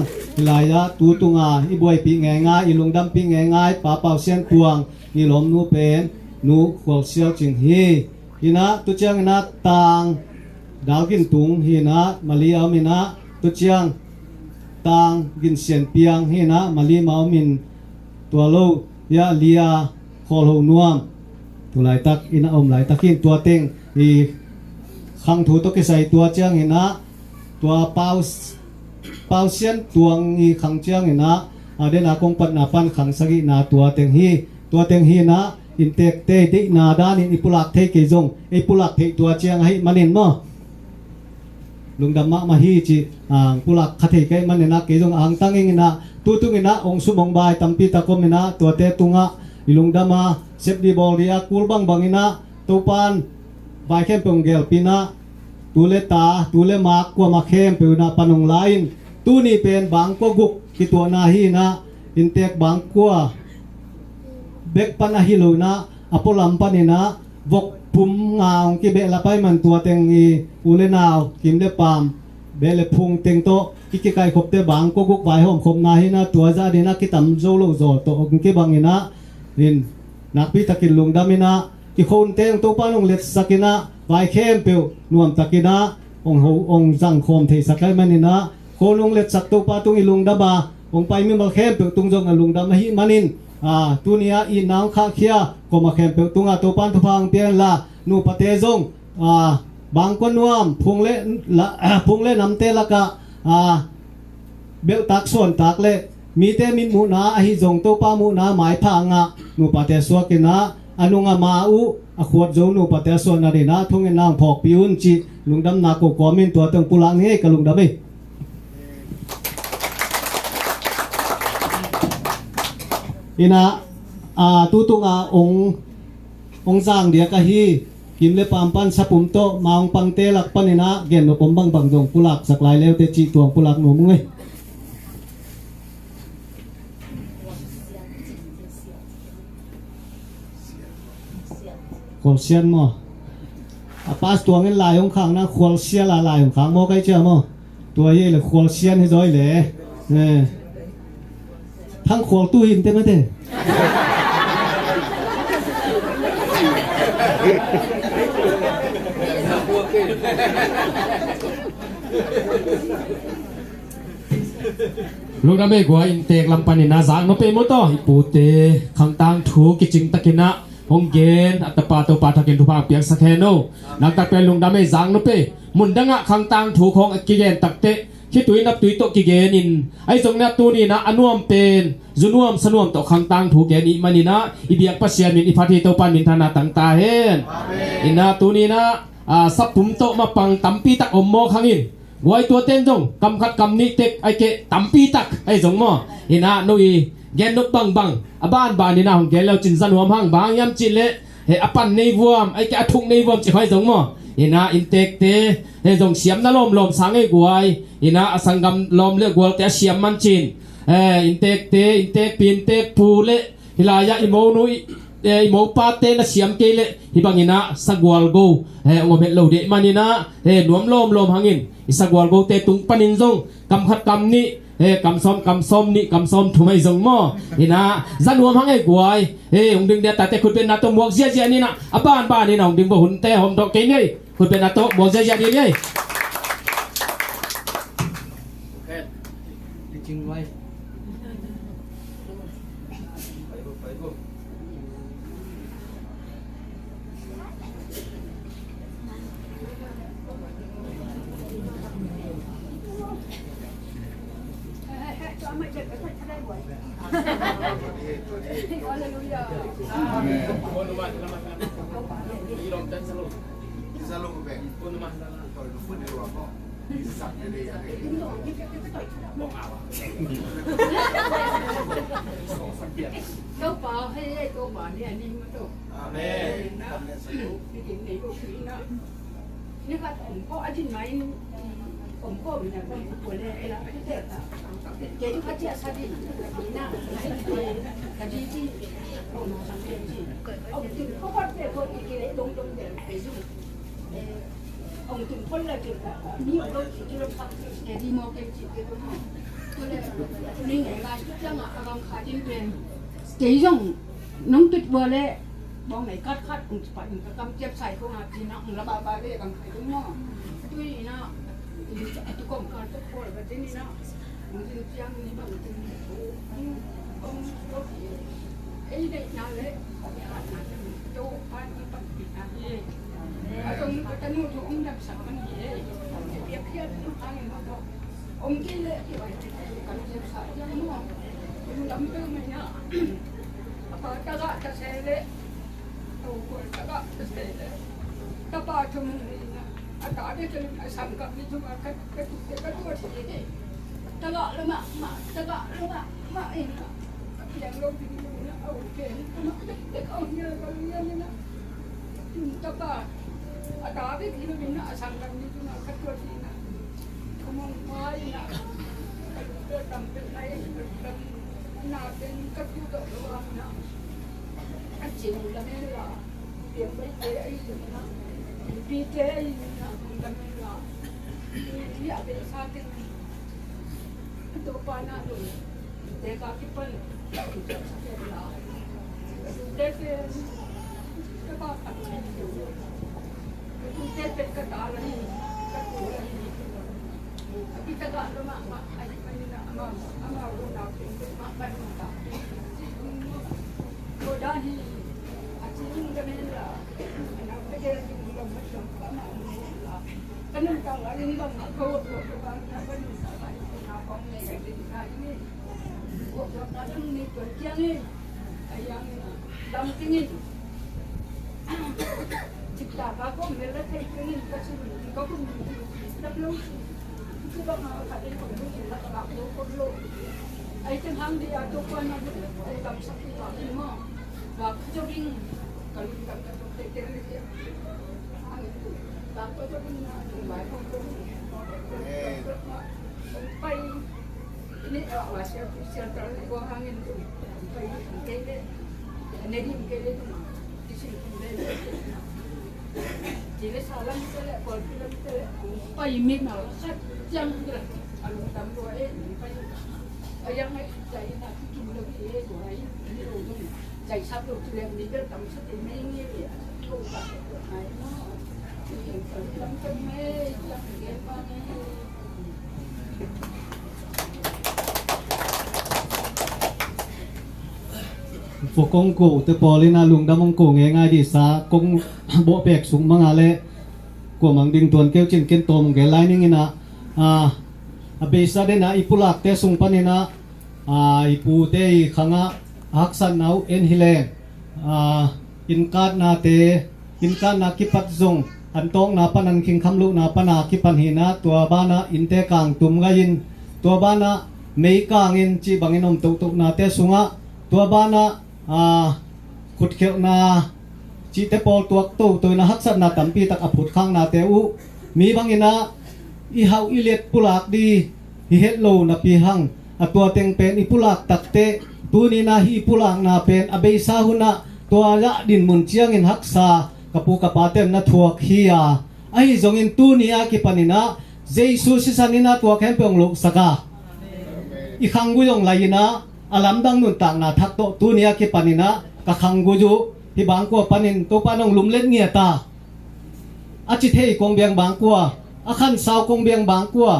ลายะตูตุงาอีบวยปีแงงาอีลุงดำปีแงงายปาเป่าเสียนตวงอีหลมหนูเป็นหนูขวบเสียวจิงหินะตุเจียงนะตางดาวกินตุงหินะมาลีเอามินะตุเจียงตางกินเสียนเปียงหินะมาลีมาเอามินตัวโลยะเลียคอลหนวมตัวไหลตักอินะอมไหลตักินตัวเต็งอีขังถูตกใส่ตัวเจียงหินะตัวเปาเสียนตวงอีขังเจียงหินะเดนากงปัดนาปันขังสกินาตัวเต็งฮีนะอินเตกเตตินาดานิอิปุลักเทกิจงอิปุลักเทตัวเจียงให้มันเห็นมั้งลุงดำมะมาฮีจิปุลักขัดเทกมันเห็นนะกิจงตั้งเองนะตุงนะองสุมองบายตัมปีตะกมนะตัวเตตุงะลุงดำมาเซฟดีบอลเรียกูลบังบังนะตัวปานใบเข้มเปงเกลปีนะตัวเลตาตัวเลมากกว่ามาเข้มเปนะปนงไลน์ตัวนี้เป็นบางก็กุกที่ตัวนาฮีนะอินเตกบางกว่าเบกปันฮิโลนะอพอลัมปันนะวกปุ่มงาวกิเบลไปมันตัวเต็งอีอุเลนาวกิมเดปามเบลพุงเต็งโตกิกิไกขบเตบางก็กุกไว้หอมคมนาฮินะตัวซาดีนะกิตัมโจโลโจโตกิกิบังนะรินนักพิตะกินลุงดามินะกิคนเต็งตัวปานุงเล็ดสักินะไว้เข้มเปียวนวมตะกินะองจังคมเทสักไกมันนี่นะโคลุงเล็ดสักตัวปาตุงอีลุงดาบาองไปมีมาเข้มเปียวตุงจงลุงดามาฮิมันินตัวนี้อินน้ำข้าเขียก็มาเข้มเปียวตุงตัวปันทุพังเปียนละนูปะเตจงบางคนนวมพุงเล่น้ำเตละกะเบลตักส่วนตักเล่มีเตมิมุนาอหิจงตัวปามุนาหมายพังนูปะเตสวกินะอนุงมาอุขวดโจนูปะเตส่วนนารินะทุ่งนางพอกปิวน์จิลุงดำนาโกกอมินตัวเติงปุลังเฮกับลุงดำไม่อินะตุตุงองจางเดียกะฮีกิมเลปามปันสะปุ่มโตมาองปังเตลักปันนะเกณฑ์ปมบังบังจงปุลักสักลายเลวเตจิตัวปุลักหนูมึงเอ้ควอลเซียนมั้งป้าตัวเงินลายของขังนะควอลเซียนลายของขังโมกันเจ้ามั้งตัวเย่เลยควอลเซียนให้จ้อยเลยทั้งควอลตู้หินเต็มเต็ม ลูกน้ำไม่กว่าอินเตกลำปันนาสังนเปมโตอิปูเตขังตังถูกิจิงตะกินะฮงเกนอัตปาโตปาทะกินทุพาเปียกสะเทโนนักตะเป็นลุงดำไม่สังนเปมุนดังะขังตังถูของกิเกนตักเตคิดตุยนับตุยโตกิเกนินไอ้ทรงนับตูนี่นะอนุมเป็นจุนวมสนวมโตขังตังถูเกนิมานี่นะอิเบียกปัสเซียมินอิพาติโตปันมินธนาตังตาเฮนอินาตูนี่นะสับปุ่มโตมาปังตัมปีตักอมโมขังอินไว้ตัวเต้นจงกำคัดกำนิเต็กไอเกตัมปีตักไอจงมออินาโนอีแกนนกบังบังบ้านบ้านนี่นะของแกแล้วจินสันหวมหังบางยำจินเละเฮอปันในวมไอแกทุกในวมจิไว้จงมออินาอินเตกเตเฮจงเสียมนะลมลมสังไอกวยอินาอสังกำลมเลือกวแต่เสียมมันจินอินเตกเตอินเตกปีนเตกปูเละฮิลายะอิโมนุอิโมปาเตนะเสียมเกเละฮิบังอินาสักวลโกงอเมโลเดมันนี่นะนวมลมลมหังอินสักวลโกเตตุงปันินจงกำคัดกำนี้กำซ้อมนี่กำซ้อมถุไม่จงมอนี่นะจันวมหังไอ้กวยองดึงเดตแต่คุณเป็นนาโตหมวกเสียนี่นะบ้านนี่นะองดึงบ่หุ่นแต่หอมดอกเกนี่คุณเป็นนาโตหมวกเสียนี่นี่จริงไว้ Đâu bảo hay đâu bảo này anh mà đâu. Amen. Cái chuyện này đâu phải nó. Nếu mà ông có anh thì mấy ông có bị nào không của này là cái thế là cái phát triển sao đi na cái gì ông từng có phát triển thôi cái đấy đúng để phải dùng ông từng phân là kiểu nhiều đôi chỉ là cái đi mua cái chỉ cái đó nên ngày mai chắc chắn là ông khá tin tưởng cái dùng nông tuyệt vời đấy bóng này cắt cũng phải cầm chép xài không hạt gì nó là ba cái cầm phải đúng không tuy nó tôi còn còn tôi coi và thế này nó mình trang như bằng ông có ấy đấy nào đấy tôi phải đi bằng việc gì ở trong cái nuôi tôi ông làm sao mình gì đấy việc kia nó ăn mà đâu ông kia đấy thì phải cầm chép xài cho đúng không mình đâm tư mình nhá apa ta gak ta sele tu ko ta gak ta sele ta pa chung ni na ata ade chen asam ka ni chung ka tu ni ta gak le ma ta gak le ma in yang lo ti ni na au ke ma ta ka ni ni na ta pa ata ade ki ni na asam ka ni chung ka tu ni na komong mai na ta tam pe nai na tên các chú tự đồ ăn đó anh chị là nên là điểm mấy tế ấy rồi đó đi tế ấy là nên là đi ở bên xa tên tổ ba na rồi để cả cái phần là để cái ba phần cái tên cái đó là gì cái của là gì kita gak lemak mak ayat mana amal guna mak ban tak bodoh ni acing gamela anak kecil di dalam macam mak kan entah lagi bang kau bang apa ni sampai nak ni ini waktu kadang ni kerja ni yang dalam tinggi cipta kau mela kai tinggi kasih kau pun tak belumคือว่าเขาเป็นคนที่รักษาโลกคนโลกไอ้จังหังเดียตัวคนนั้นไอ้กำสักที่ว่าที่มั่งว่าเขาจะวิ่งกันกันเตะเลยเนี่ยบางตัวก็วิ่งมาถึงหลายคนก็ไปนี่ว่าเสียตอนก็หังเงินไปเกลเนี่ยนี่เกลที่สิ่งที่ได้jadi salam kita kalau kita pai mik na khat jang la alu tam do e pai ayang ai jai na ki lo ki e do ai ni ro do jai sap lo tu le ni ga tam sa te mai ni ya ko ba ai no พวกกงโกแต่ปอเลยนะลุงดำมงโกง่ายๆดีสากงโบแปกสูงมังอะไรกว่ามังดิงตวนเกลจินเกนโตมงแกไลนี่งินะเบสาเดนะอีปุลักเตสุงปานินะอีปูเตอีขังฮักสันนาวเอ็นฮิเลอินกาดนาเตอินกาดนาคิปัตซงอันตองนาปนันคิงคำลุนาปนาคิปันหินะตัวบ้านะอินเตกางตุมกายินตัวบ้านะเมกางอินจีบังอินอมตุกตุกนาเตสุงะตัวบ้านะขุดเขียวนาจีเตปอลตัวตัวนะฮักสันนาตัมปีตักอภุดข้างนาเตอุมีบังอินะอีเฮาอีเล็ดปุลักดีฮิเฮดโลนะปีหังตัวเต็งเป็นอีปุลักตักเตตัวนี้นะฮีปุลักนาเป็นอเบซาหุนะตัวละดินมุนเชียงอินฮักซากะปูกะปาเต็มนะทวกฮียาไอจงอินตัวนี้อากิปานินะเจสุสิสันินะตัวแข็งเปียงลุกสกาอีขังกุยงไลนะอาลัมดังนุนต่างนาทักโตตัวนี้อากิปานินะกะขังกุจุที่บางกัวปานินตัวปานองลุมเล็ดเงียตาอาจิเทกงเบียงบางกัวอาคันสาวกงเบียงบางกัว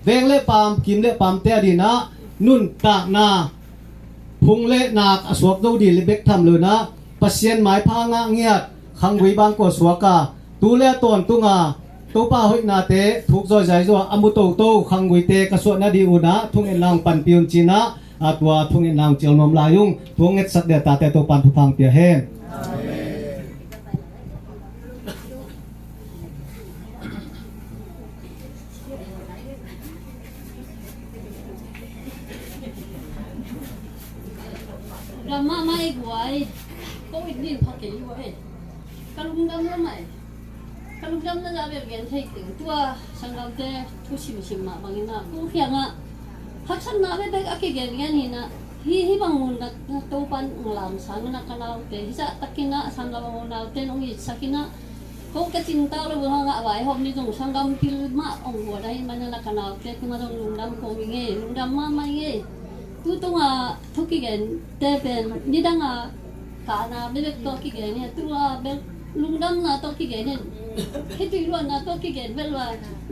เวงเล่ปามกิมเล่ปามเตดีนะนุนตากนาพุงเล่นาอสวกดูดีเลเบกทำเลยนะปัสเซียนหมายพางะเงียดขังวิบางกัวสวกาตูเล่ตอนตุงาตัวป้าหอยนาเตถูกจอยใจจัวอมุโตโตขังวิเตกสวนาดีอุนะทุงเอ็นนางปันปิอนจีนะตัวทุงเอ็นนางเจียวนมลายุงทุงเอ็ดสักเดตาเตตัวปันทุพังเปียเฮนดำมาไม่กวยก็อีกนิดพักกี่อยู่เฮ้กะลุงดำแล้วไหมกะลุงดำนั่นจะเป็นเงินให้ถึงตัวสังกัดเตทุชิมมาบางอย่างนะกูเพียงอ่ะฮักฉันน่ะไม่เป็นอะไรเงี้ยนี่นะฮีบางมุนนะตัวปันงลามสังนักกันเอาเตฮิจะตะกินะสังกัดบางมุนเอาเตน้องอีสักนะก็กระจินตาเลยว่าง่ะไว้หอมนี่ตรงสังกัดพิลมาองหัวได้มันนักกันเอาเตคือมาตรงลุงดำคงยังไงลุงดำมาไม่ไงtu tu thu ki gen te pen ni dang ka na be to ki gen ne tu be lung dam na to ki gen ne he tu lo na to ki gen be lo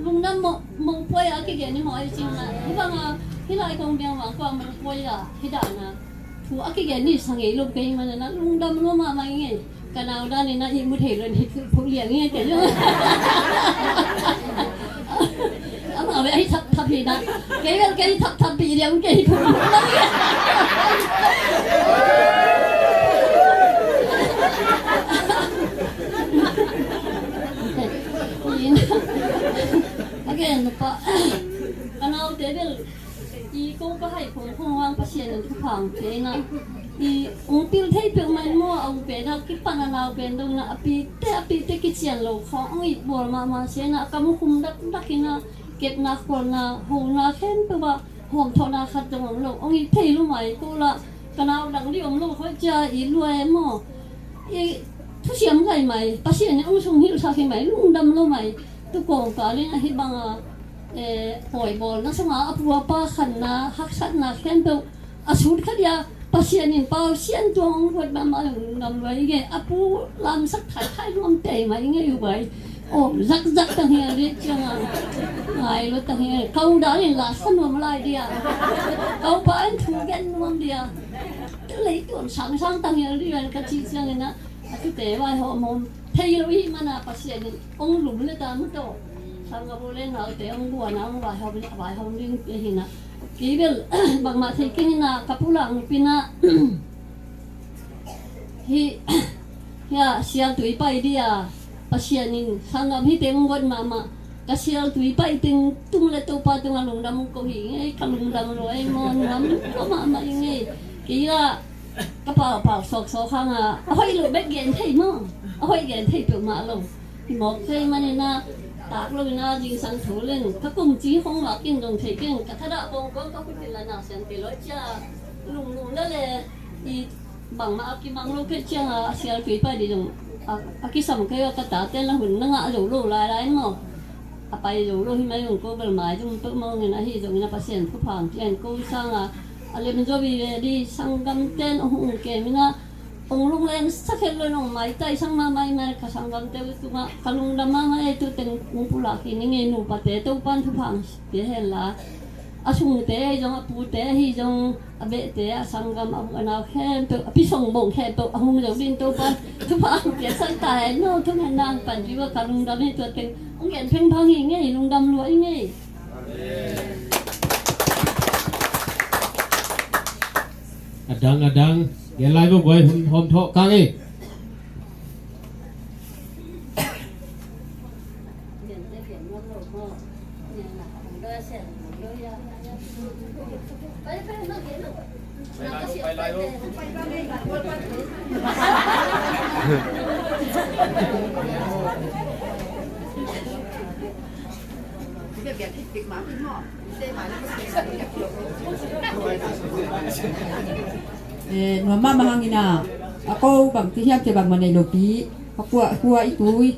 lung dam mo poi a ki gen ni mo ai chin na hi bang hi lai kong biang wang kwa mo poi la hi da na thu a ki gen ni sang ei lo ke man na lung dam no ma ma nge ka na da ni na hi mu the len hi phu liang nge ke yoเอาไปให้ทับพีนะแกเป็นแกที่ทับพีเดียวแกที่ถูกแล้วเนี่ยนี่นะแล้วแกนุปะกันเอาเตเบลอีกูก็ให้ผมคงวางประเสียนทุกผังเจนะอีองปิลเทเปียมันมัวเอาเป็นเอาคิดปันเอาเป็นตรงนั้นอปีเตกิเชียนโลของอีบัวมาเสียนะกำมุคุมดักกินะเก็บนาคนนาหูนาเข็นไปว่าหอมทอนาขัดจังหวะลูกองค์เทรู้ไหมกูละกันเอาดังที่อมลูกเขาจะอีรวยมั่วอีทุกเสียงใครไหมปัสเซียนเนี่ยองค์ชงหิวชาเข็มไหมลุงดำรู้ไหมตุกองกาเลยนะที่บางหอยบอลนักสมาอภัวป้าขันนาฮักชัดนาเข็นไปอาชุดขัดยาปัสเซียนนี่เป่าเสียนตัวองค์คนมาถึงดำไว้ไงอภัวลำสักถ่ายรวมเตะไหมไงอยู่ไว้โอ้จักตั้งเฮียเรียกจังไงรถตั้งเฮียเขาได้ยินลาสนวมลายเดียเขาไปถูกกันนวมเดียเลยตัวช่างตั้งเฮียเรียนกันชี้จังนะคือแต่ว่าเขามองเที่ยวอีมันปัสเซียนองหลุมเลยตามมุดโตทางกับโบเล่นเขาแต่องบัวนะองว่าเขาเป็นว่าเขาเลี้ยงเห็นนะกีเบลบางมาเทกินนะกับผู้หลังปีนะฮีเฮียเสียตัวไปเดียpasyanin sangam hitem god mama kasial tui pai ting tung le to pa tung alung dam ko hi ngai kalung dam roi mon nam mama ngai kira ka pa sok khang hoi lu bek gen thei mo hoi gen thei pu ma lo ki mok thei manina tak lo na jing sang thu len ka kum chi hong wa kin dong thei ken ka thada bong ko ka ku la na sen te lo cha lung la le i bang ma ki mang lo ke cha sial tui pai di dong aki sam cái ta tên làหุ่นนั่งอยู่ลูลายๆมั้งไปอยู่ลูที่ไม่อยู่ก็เป็นหมายจุ่มปุ๊บมองเห็นนะที่ตรงนี้นะพัศยันผู้ผ่านเตียนกูสร้างอะไรมันจะมีดีสังกัมเต้นโอ้โหเกมินะ องลุงแรงสักเห็นเลยน้องไม้ใจช่างมาไม่มาขสังกันเตวตุงะกลุงดำมาไม่ตุเต็งมุปุลากินเงินหนูปะเตตุปันทุพังเดี๋ยวเห็นละอาชุงเตะจงปูเตะฮิจงอเบเตะสังกัมเอาอันเอาแค่ตัวพิส่งบ่งแค่ตัวหงเดี๋ยวดินตัวปันทุพังเดี๋ยวสันตายโน่ทุกแห่งนางปันวิว่ากลุงดำให้ตัวเต็งองเห็นเพ่งพังยังไงลุงดำรวยยังไงดังเดี๋ยวไล่บ่บ่อยหอมเถาะกังอีหนูมาhangina ako bang tiyak ke bang manay lopi kuwa ituy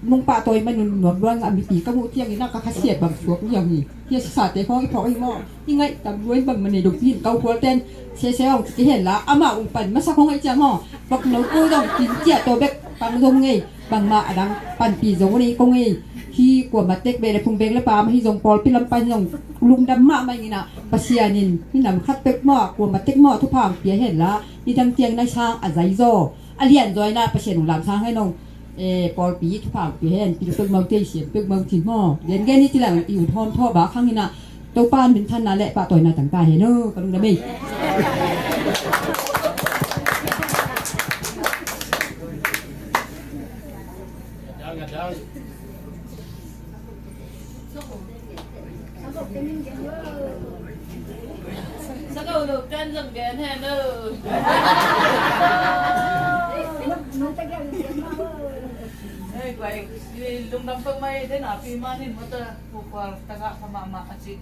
nung patoy man nung buwang amiti kamu tiyang ina kakasiat bang suwak niyang ni tiya sa sate ko ipo mo ingay tabluin bang manay lopi kau kuwaten seseyong tihen la ama umpan masa ko ngay tiyan mo bak no ko dong tintiya to bek pang dong ngay bang ma adang pan pi zong ni ko ngay hi kwa matek be le phung beng le pa ma hi zong pol pilam pan zong lum dam ma mai ngina pasianin ni nam khat pek mo kwa matek mo thu phang pia hen la ni dang tiang na chang a zai zo a lian zoi na pasien ng lam chang hai nong pol pi thu phang pia hen pi pek mang te sien pek mang tin mo yen gen ni ti lang i u thom tho ba khang ni na to pan bin than na le pa toy na tang ta he no ka lung da me Sa câu đầu tiên dừng đến hè nơ. Hey, quay lung đâm phương mây thế nào phim mà nên mất phụ qua ta gặp thằng mà chị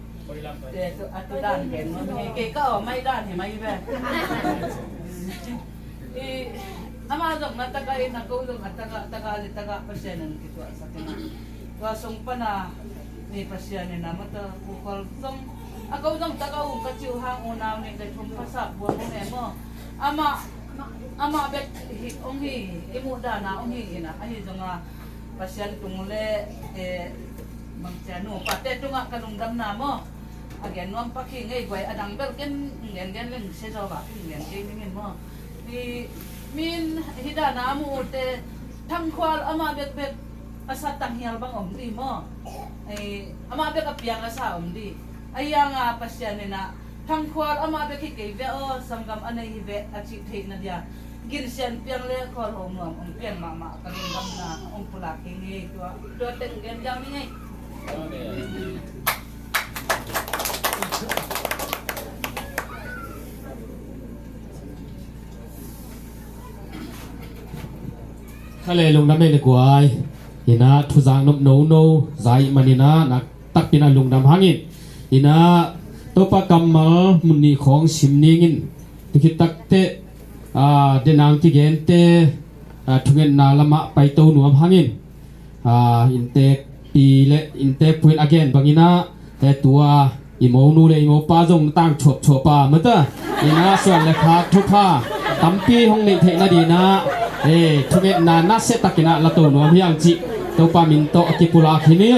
để tôi đàn cái nó cái ở mây đàn thì mây về. Thì ama dong na taga na câu dong taga pasyanan gitu sa kanya. Wa song pa na ni pasyanan na mata pukol dong ako dong taga kaciuhang unaw ni kay tumpasa buwan mo ama bet onghi imuda na onghi ina ay dong pasyan tungule mangtiano pate tunga kanungdam na mo again no pakingay gway adang bel ken gen len se so ba gen ngin mo di min hidana mo te thangkwal ama bet asa tanghial bang omdi mo ay ama bet apiang asa omdi ayang pasyan na thangkwal ama bet kikay o samgam anay hibe achi thei na dia girsian piang le kol homom pian mama kaningam na pulaki ni to ten gen jam ni Kale lung dam le kwai ina thuzang nop no zai manina nak tak pina lung dam hangin ina topa kamal munni khong simningin tikit takte denang ti gente thungen na lama pai to nuam hangin inte pi le inte puin again bangina te tua imo nu le imo pa jong tang chop pa mata ina swan le kha thupa tampi hong nei the na dina thungen na na se takina la to nuam hiang chi to pa min to akipula khini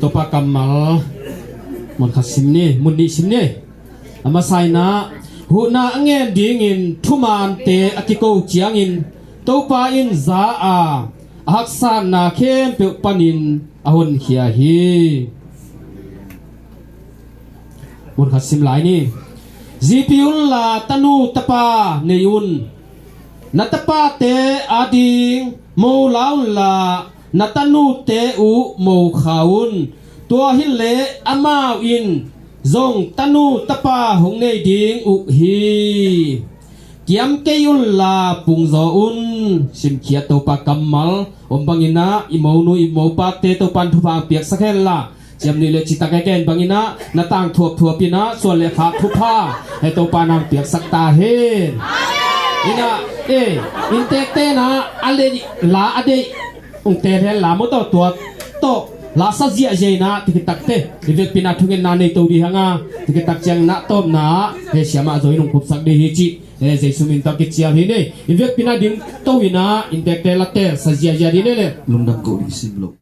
topa kamal mon khasim ni munni simni ama saina huna angen dingin thuman te akiko chiangin topa in za a haksan na khem pe panin ahon khia hi mon khasim lai ni zipiul la tanu tapa neun natapa te ading mo laun la natanu te u mo khaun tua hin le amao in zong tanu tapa hong nei ding u hi kiam keyul la pung zo un sim khia to pa kamal ombangina imo nu imo pa te to pan thu pa piak sakhen la จำนี้เลยจิตตะแกนบางอินะนาต่างทั่วปีนะส่วนเลขาทุกผ้าให้ตัวปานางเปียกสักตาเฮนอินะอินเตกเตนะอะเลลาอะเดองเตเรลามอตัวโตลาซาเจียเจนะติกตักเตดิเวกปีนะทุเงินนาในตัวดีหงาติกตักจังนะตอมนะเฮเสียมาจอยนงคุบสักเดฮิจิเฮเจสุมินตะกิเจียหิเนดิเวกปีนะดิงโตวินะอินเตกเตละเตซาเจียเจดิเนเล Lungdam ko di simlo.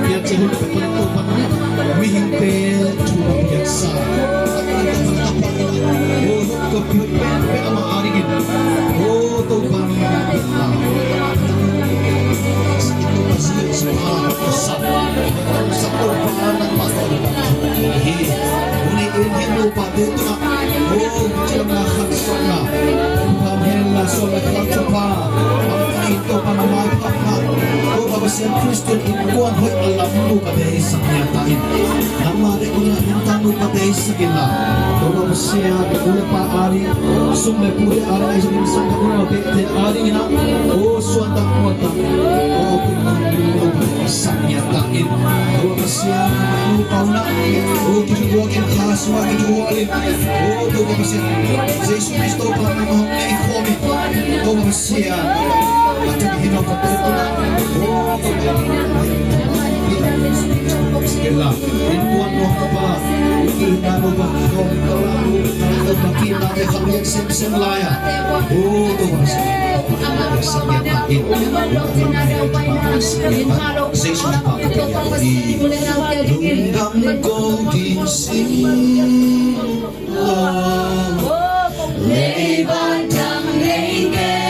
Biar jehul petuntuk, wihing pe, cuma biasa. pasien Kristen in kuan hoy alam mo patay sa kyatain namare ko na intanu patay sa kila Tuwa pasien kula pa ari sumle pure ari sa minsan ko na te ari na o suwanta kwata o sa kyatain Tuwa pasien mo pauna o kibuwagin kaswa kibuwagin o tuwa pasien Jesus Cristo pa na mo ay komi Tuwa pasien Atang hinaw ka pero Kila, inuan mo ka ba? Kita mo ba? Kung karamo, nakakita kay Javier Simpson Laya. Ito ba siya? Sa niyatain. Sa isun pa. Lunggang kong ginsila. Leban ng lege.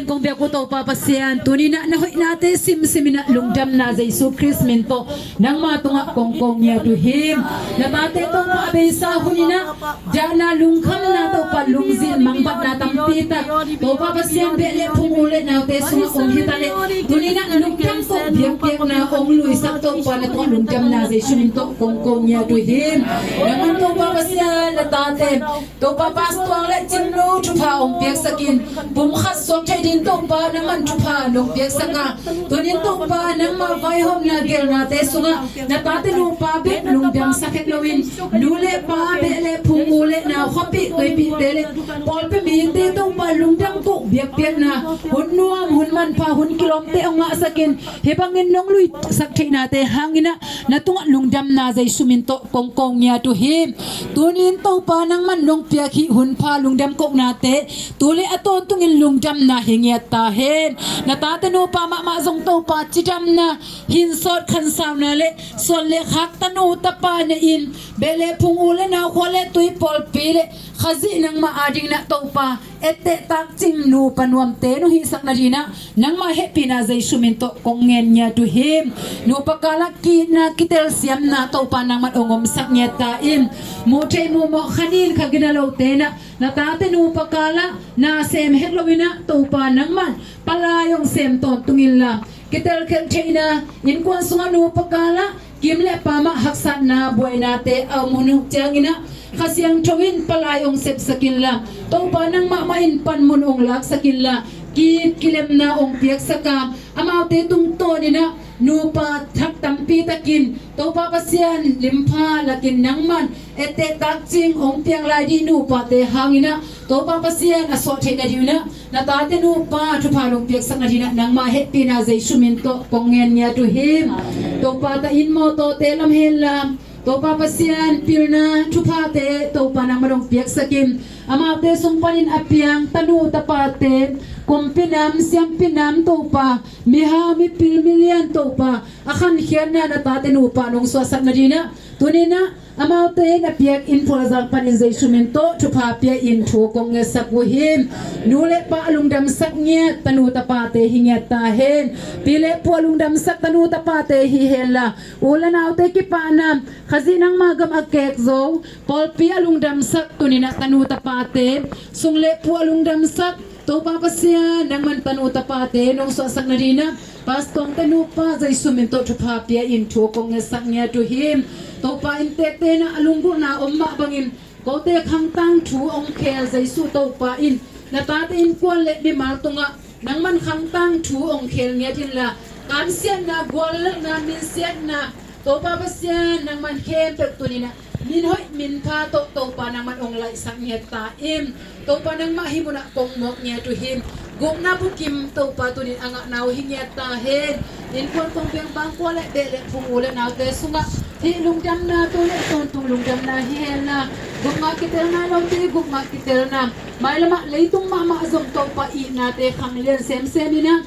Kong biya ko to papasyan tunina na hoy nate simsimina lungdam na Jesus Christ minto nang matunga kongkong niya to him na tate to pabe sa hunina dana lungkham na to palungzin mangbat na tampita to papasyan bele pumule na te suma kong hitale tunina lungdam to biyak na kong luis sa to pa na to lungdam na Jesus minto kongkong niya to him naman to papasyan na tate to papastuang le chimno chupa ong biyak sakin bumkhas sok chay din to pa naman chupa nung biyak saka tunin to pa nang mavay hom na gel na te sunga na tate lupa bit nung biang sakit lawin lule pa bele pumule na hopi kay pitele polpe minte to pa lungdang to biyak na hunnuam hunman pa hun kilomte ang nga sakin hebangin nong lui sakchay nate hangina na tunga lungdam na zay suminto kongkong niya to him tunin to pa nang man nung biyak hi hun pa lungdam kong nate tuli ato tungin lungdam na hingiat tahen na tatano pa mamazong to pa chidam na hinsot khansam na le sol le khak tanu tapa na in bele pungule na khole tui pol pile khazi nang maading na to pa ete tak chim nu panuam te no hi sak na dina nang ma happy na zai suminto kongen nya to him no pakala ki na kitel siam na to pa nang matongom sak nya ta in mo te mo mo khanin khaginalo te na tate no pakala na sem hetlowina to pa nang man palayong sem ton tungilla kitel kel china in kwan sunga no pakala kimle pa ma haksat na boy nate amunu changina kasyang chawin palayong sep sakilla to pa nang mamain panmunong lak sakilla kilem na ong piyak saka amaute tung to ni na nupa thak tampi takin to pa pasyan limpa lakin nangman ete takching ong piang lai di nupa te hangina to pa pasyan aso the na diuna na tate nupa thu phalong piyak saka dina nang ma happy na zai suminto kongen nya to him to pa ta in mo to te lam helam to papasyan pilna chupate to panang marong piyak sakim amate sungpanin apiang tanu tapate kumpinam siam pinam to pa miha mi pil million to pa akan khiana na tate nu pa nong swasak na dina tunina amate na piyak info za panin zai sumento chupa pia in thu kong sakuhim nule pa alungdam saknya tanu tapate hinget tahen pile po alungdam sak tanu tapate hi hela ulan autte ki panam khazinang magam akek zo polpi alungdam sak tunina tanu tapate sungle po alungdam sak to papasya nang man tanu tapate nong swasak na dina pastong tanu pa zai sumento chupa pia in thu kong saknya to him to pa intete na alunggo na umma bangin kote khang tang thu ong khel zai su to pa in na tate in kwal le bi mal tunga นังมันขังตั้งถูองค์เคลเงียทินละการเสียนนะกวลนะมินเสียนนะโตปาปเสียนนังมันเข้มเป็กตัวนี้นะมินห้อยมินพาโตปานังมันองค์ไหลสังเงียตาอิมโตปานังมาหิมุนะกงมอกเงียตุหิมกุกนาบุกิมโตปาตัวนี้อ่างนาวหิเงียตาเฮนอินคนคงเพียงบางกวลและเดะและพุงอูและนาวเตสุงะที่ลุงจำนาตัวและตนตุลุงจำนาเฮนนะกุกมากิเตลนาเราตีกุกมากิเตลนาไม่ละมะเลยตุงมาซงโตปาอีนาเตขังเลียนเซมนี่นะ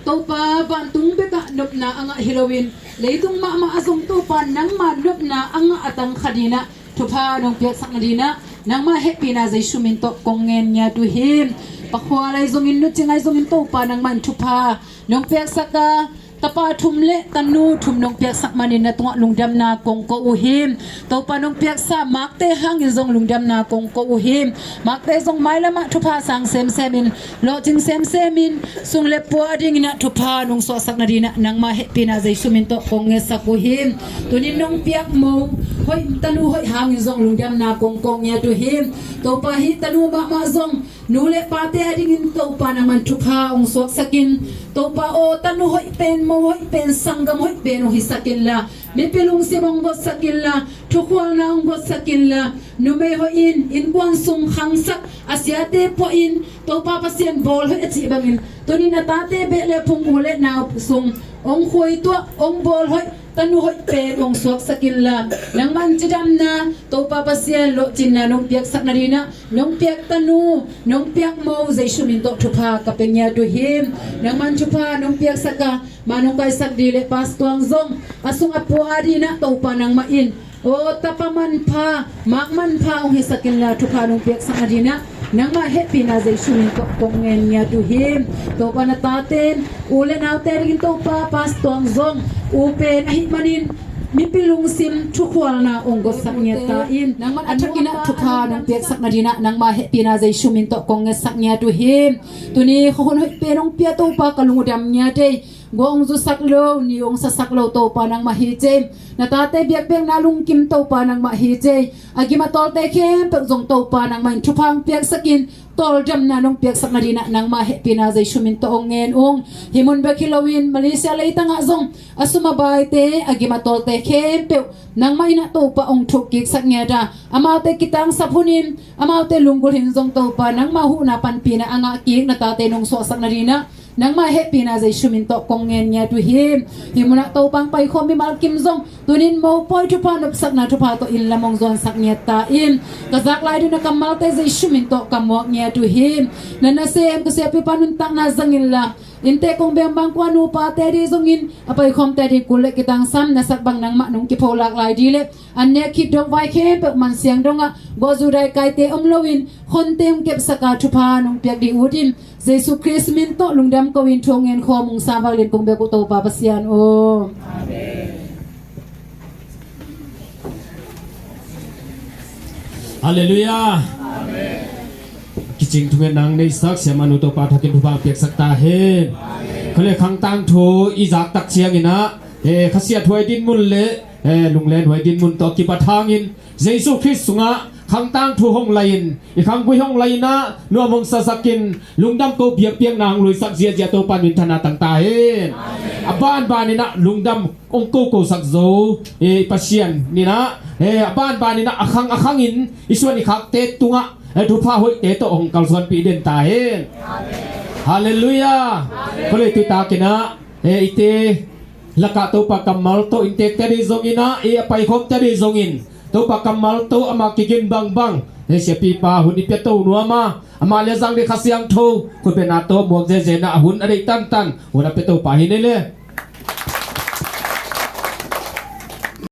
Topa bantung beka nopna anga Halloween leitung ma azong topa nang ma nopna anga atang khadina thupa nong pek saknadina nang ma happy na zai sumin to kongen nya tu him pakhwa lai zongin nu chingai zongin topa nang man thupa nong pek saka tapa thumle tanu thum nong pek sakmanin na tunga lungdam na kongko uhim topa nong pek sa makte hangin zong lungdam na kongko uhim makte zong mailama thupa sang semin lo jing semin sung le po ading na thupa nong so saknadina nang ma happy na zai sumin to konge sakuhim tunin nong pek mo hoi tanu hoi hangin zong lungdam na kongko nya tu him topa hi tanu ma zong nule pate ading topa nang man thupa ong so sakin topa o tanu hoi pen mo hoi pen sangam hoi pen hi sakin la mi pilung simong go sakin la thukwal na ong go sakin la nume ho in kwan sung khangsak asiate po in topa pasien bol hoi achi bangin tuni na tate be le phung ule na sung ong khoi to ong bol hoi tanu hoi pe ong suak sakin la nang man chidam na topa pasien lo chinna nong piak saknarina nong piak tanu nong piak mo zai shumin to thupa kapenya tu him nang man thupa nong piak saka manong kai sak dile pas tuang zong asung apo adina topa nang ma in o tapaman pha makman pha ong hisakin la thupa nong piak saknarina nang ma happy na zai shumin to kongen nya tu him topa na taten ule na terin topa pas tuang zong upen ahit manin mi pilung sim thukwal na onggo saknya ta in nang man athakina thukha nang pek saknadina nang ma happy na zai shumin to konge saknya tu him tuni khon hoi pe nong pia to pa kalung dam nya te gong zu saklo ni ong sa saklo to pa nang ma hi che na ta te biak beng na lung kim to pa nang ma hi che agima tol te khem pe jong to pa nang man thuphang pek sakin tol jam na nong pek saknadina nang ma happy na zai shumin to ongen ong himun be Halloween Malaysia leitanga zong asuma bai te agima tol te khem pe nang mai na to pa ong thuk kik saknya da ama te kitang saphunin ama te lunggul hin zong to pa nang ma hu na pan pi na anga kik na ta te nong so saknadina nang ma happy na zai shumin to kongen nya tu him himuna to pang pai khom mi mal kim zong tunin mo poi tu pa nop sak na tu pa to in lamong zon sak nya ta in kazak lai du na kamal te zai shumin to kamok nya tu him nana sem ko se pi panun tak na zangin la inte kong beng bang kwa nu pa te di zongin apai khom te di kul kitang sam na sak bang nang ma nong ki pholak lai di le anne ki dong vai khe pe man siang donga go zu dai kai te omlowin khon tem kep saka tu pa nong piak di udin Jesu Christ min to lungdam ko win thongen khomung sa bang len kong be ko to pa pasian o amen Hallelujah amen kiching thungen nang nei sak siamanu to pa thakin thuba pek sakta he khale khang tang tho izak tak chiang ina khasia thoi din mun le lunglen hoi din mun to ki pathangin Jesu Christ sunga khang tang thu hong lain I khang gui hong laina no mong sa sakin lungdam ko biak piang nang lui sak zia zia to pan min thana tang ta hen aban ba ni na lungdam ong ko sak zo pasien ni na aban ba ni na akhang in iswan I khak te tunga thu pha hoi te to ong kal swan pi den ta hen hallelujah kole tu ta kina ite laka to pa kamal to inte te ri zongina apai khom te ri zongin to pa kamal to ama kigin bang se pi pa hun I pe to nuama ama le jang de khasiang tho ko pe na to mok je na hun ari tan hun pe to pa hi ne le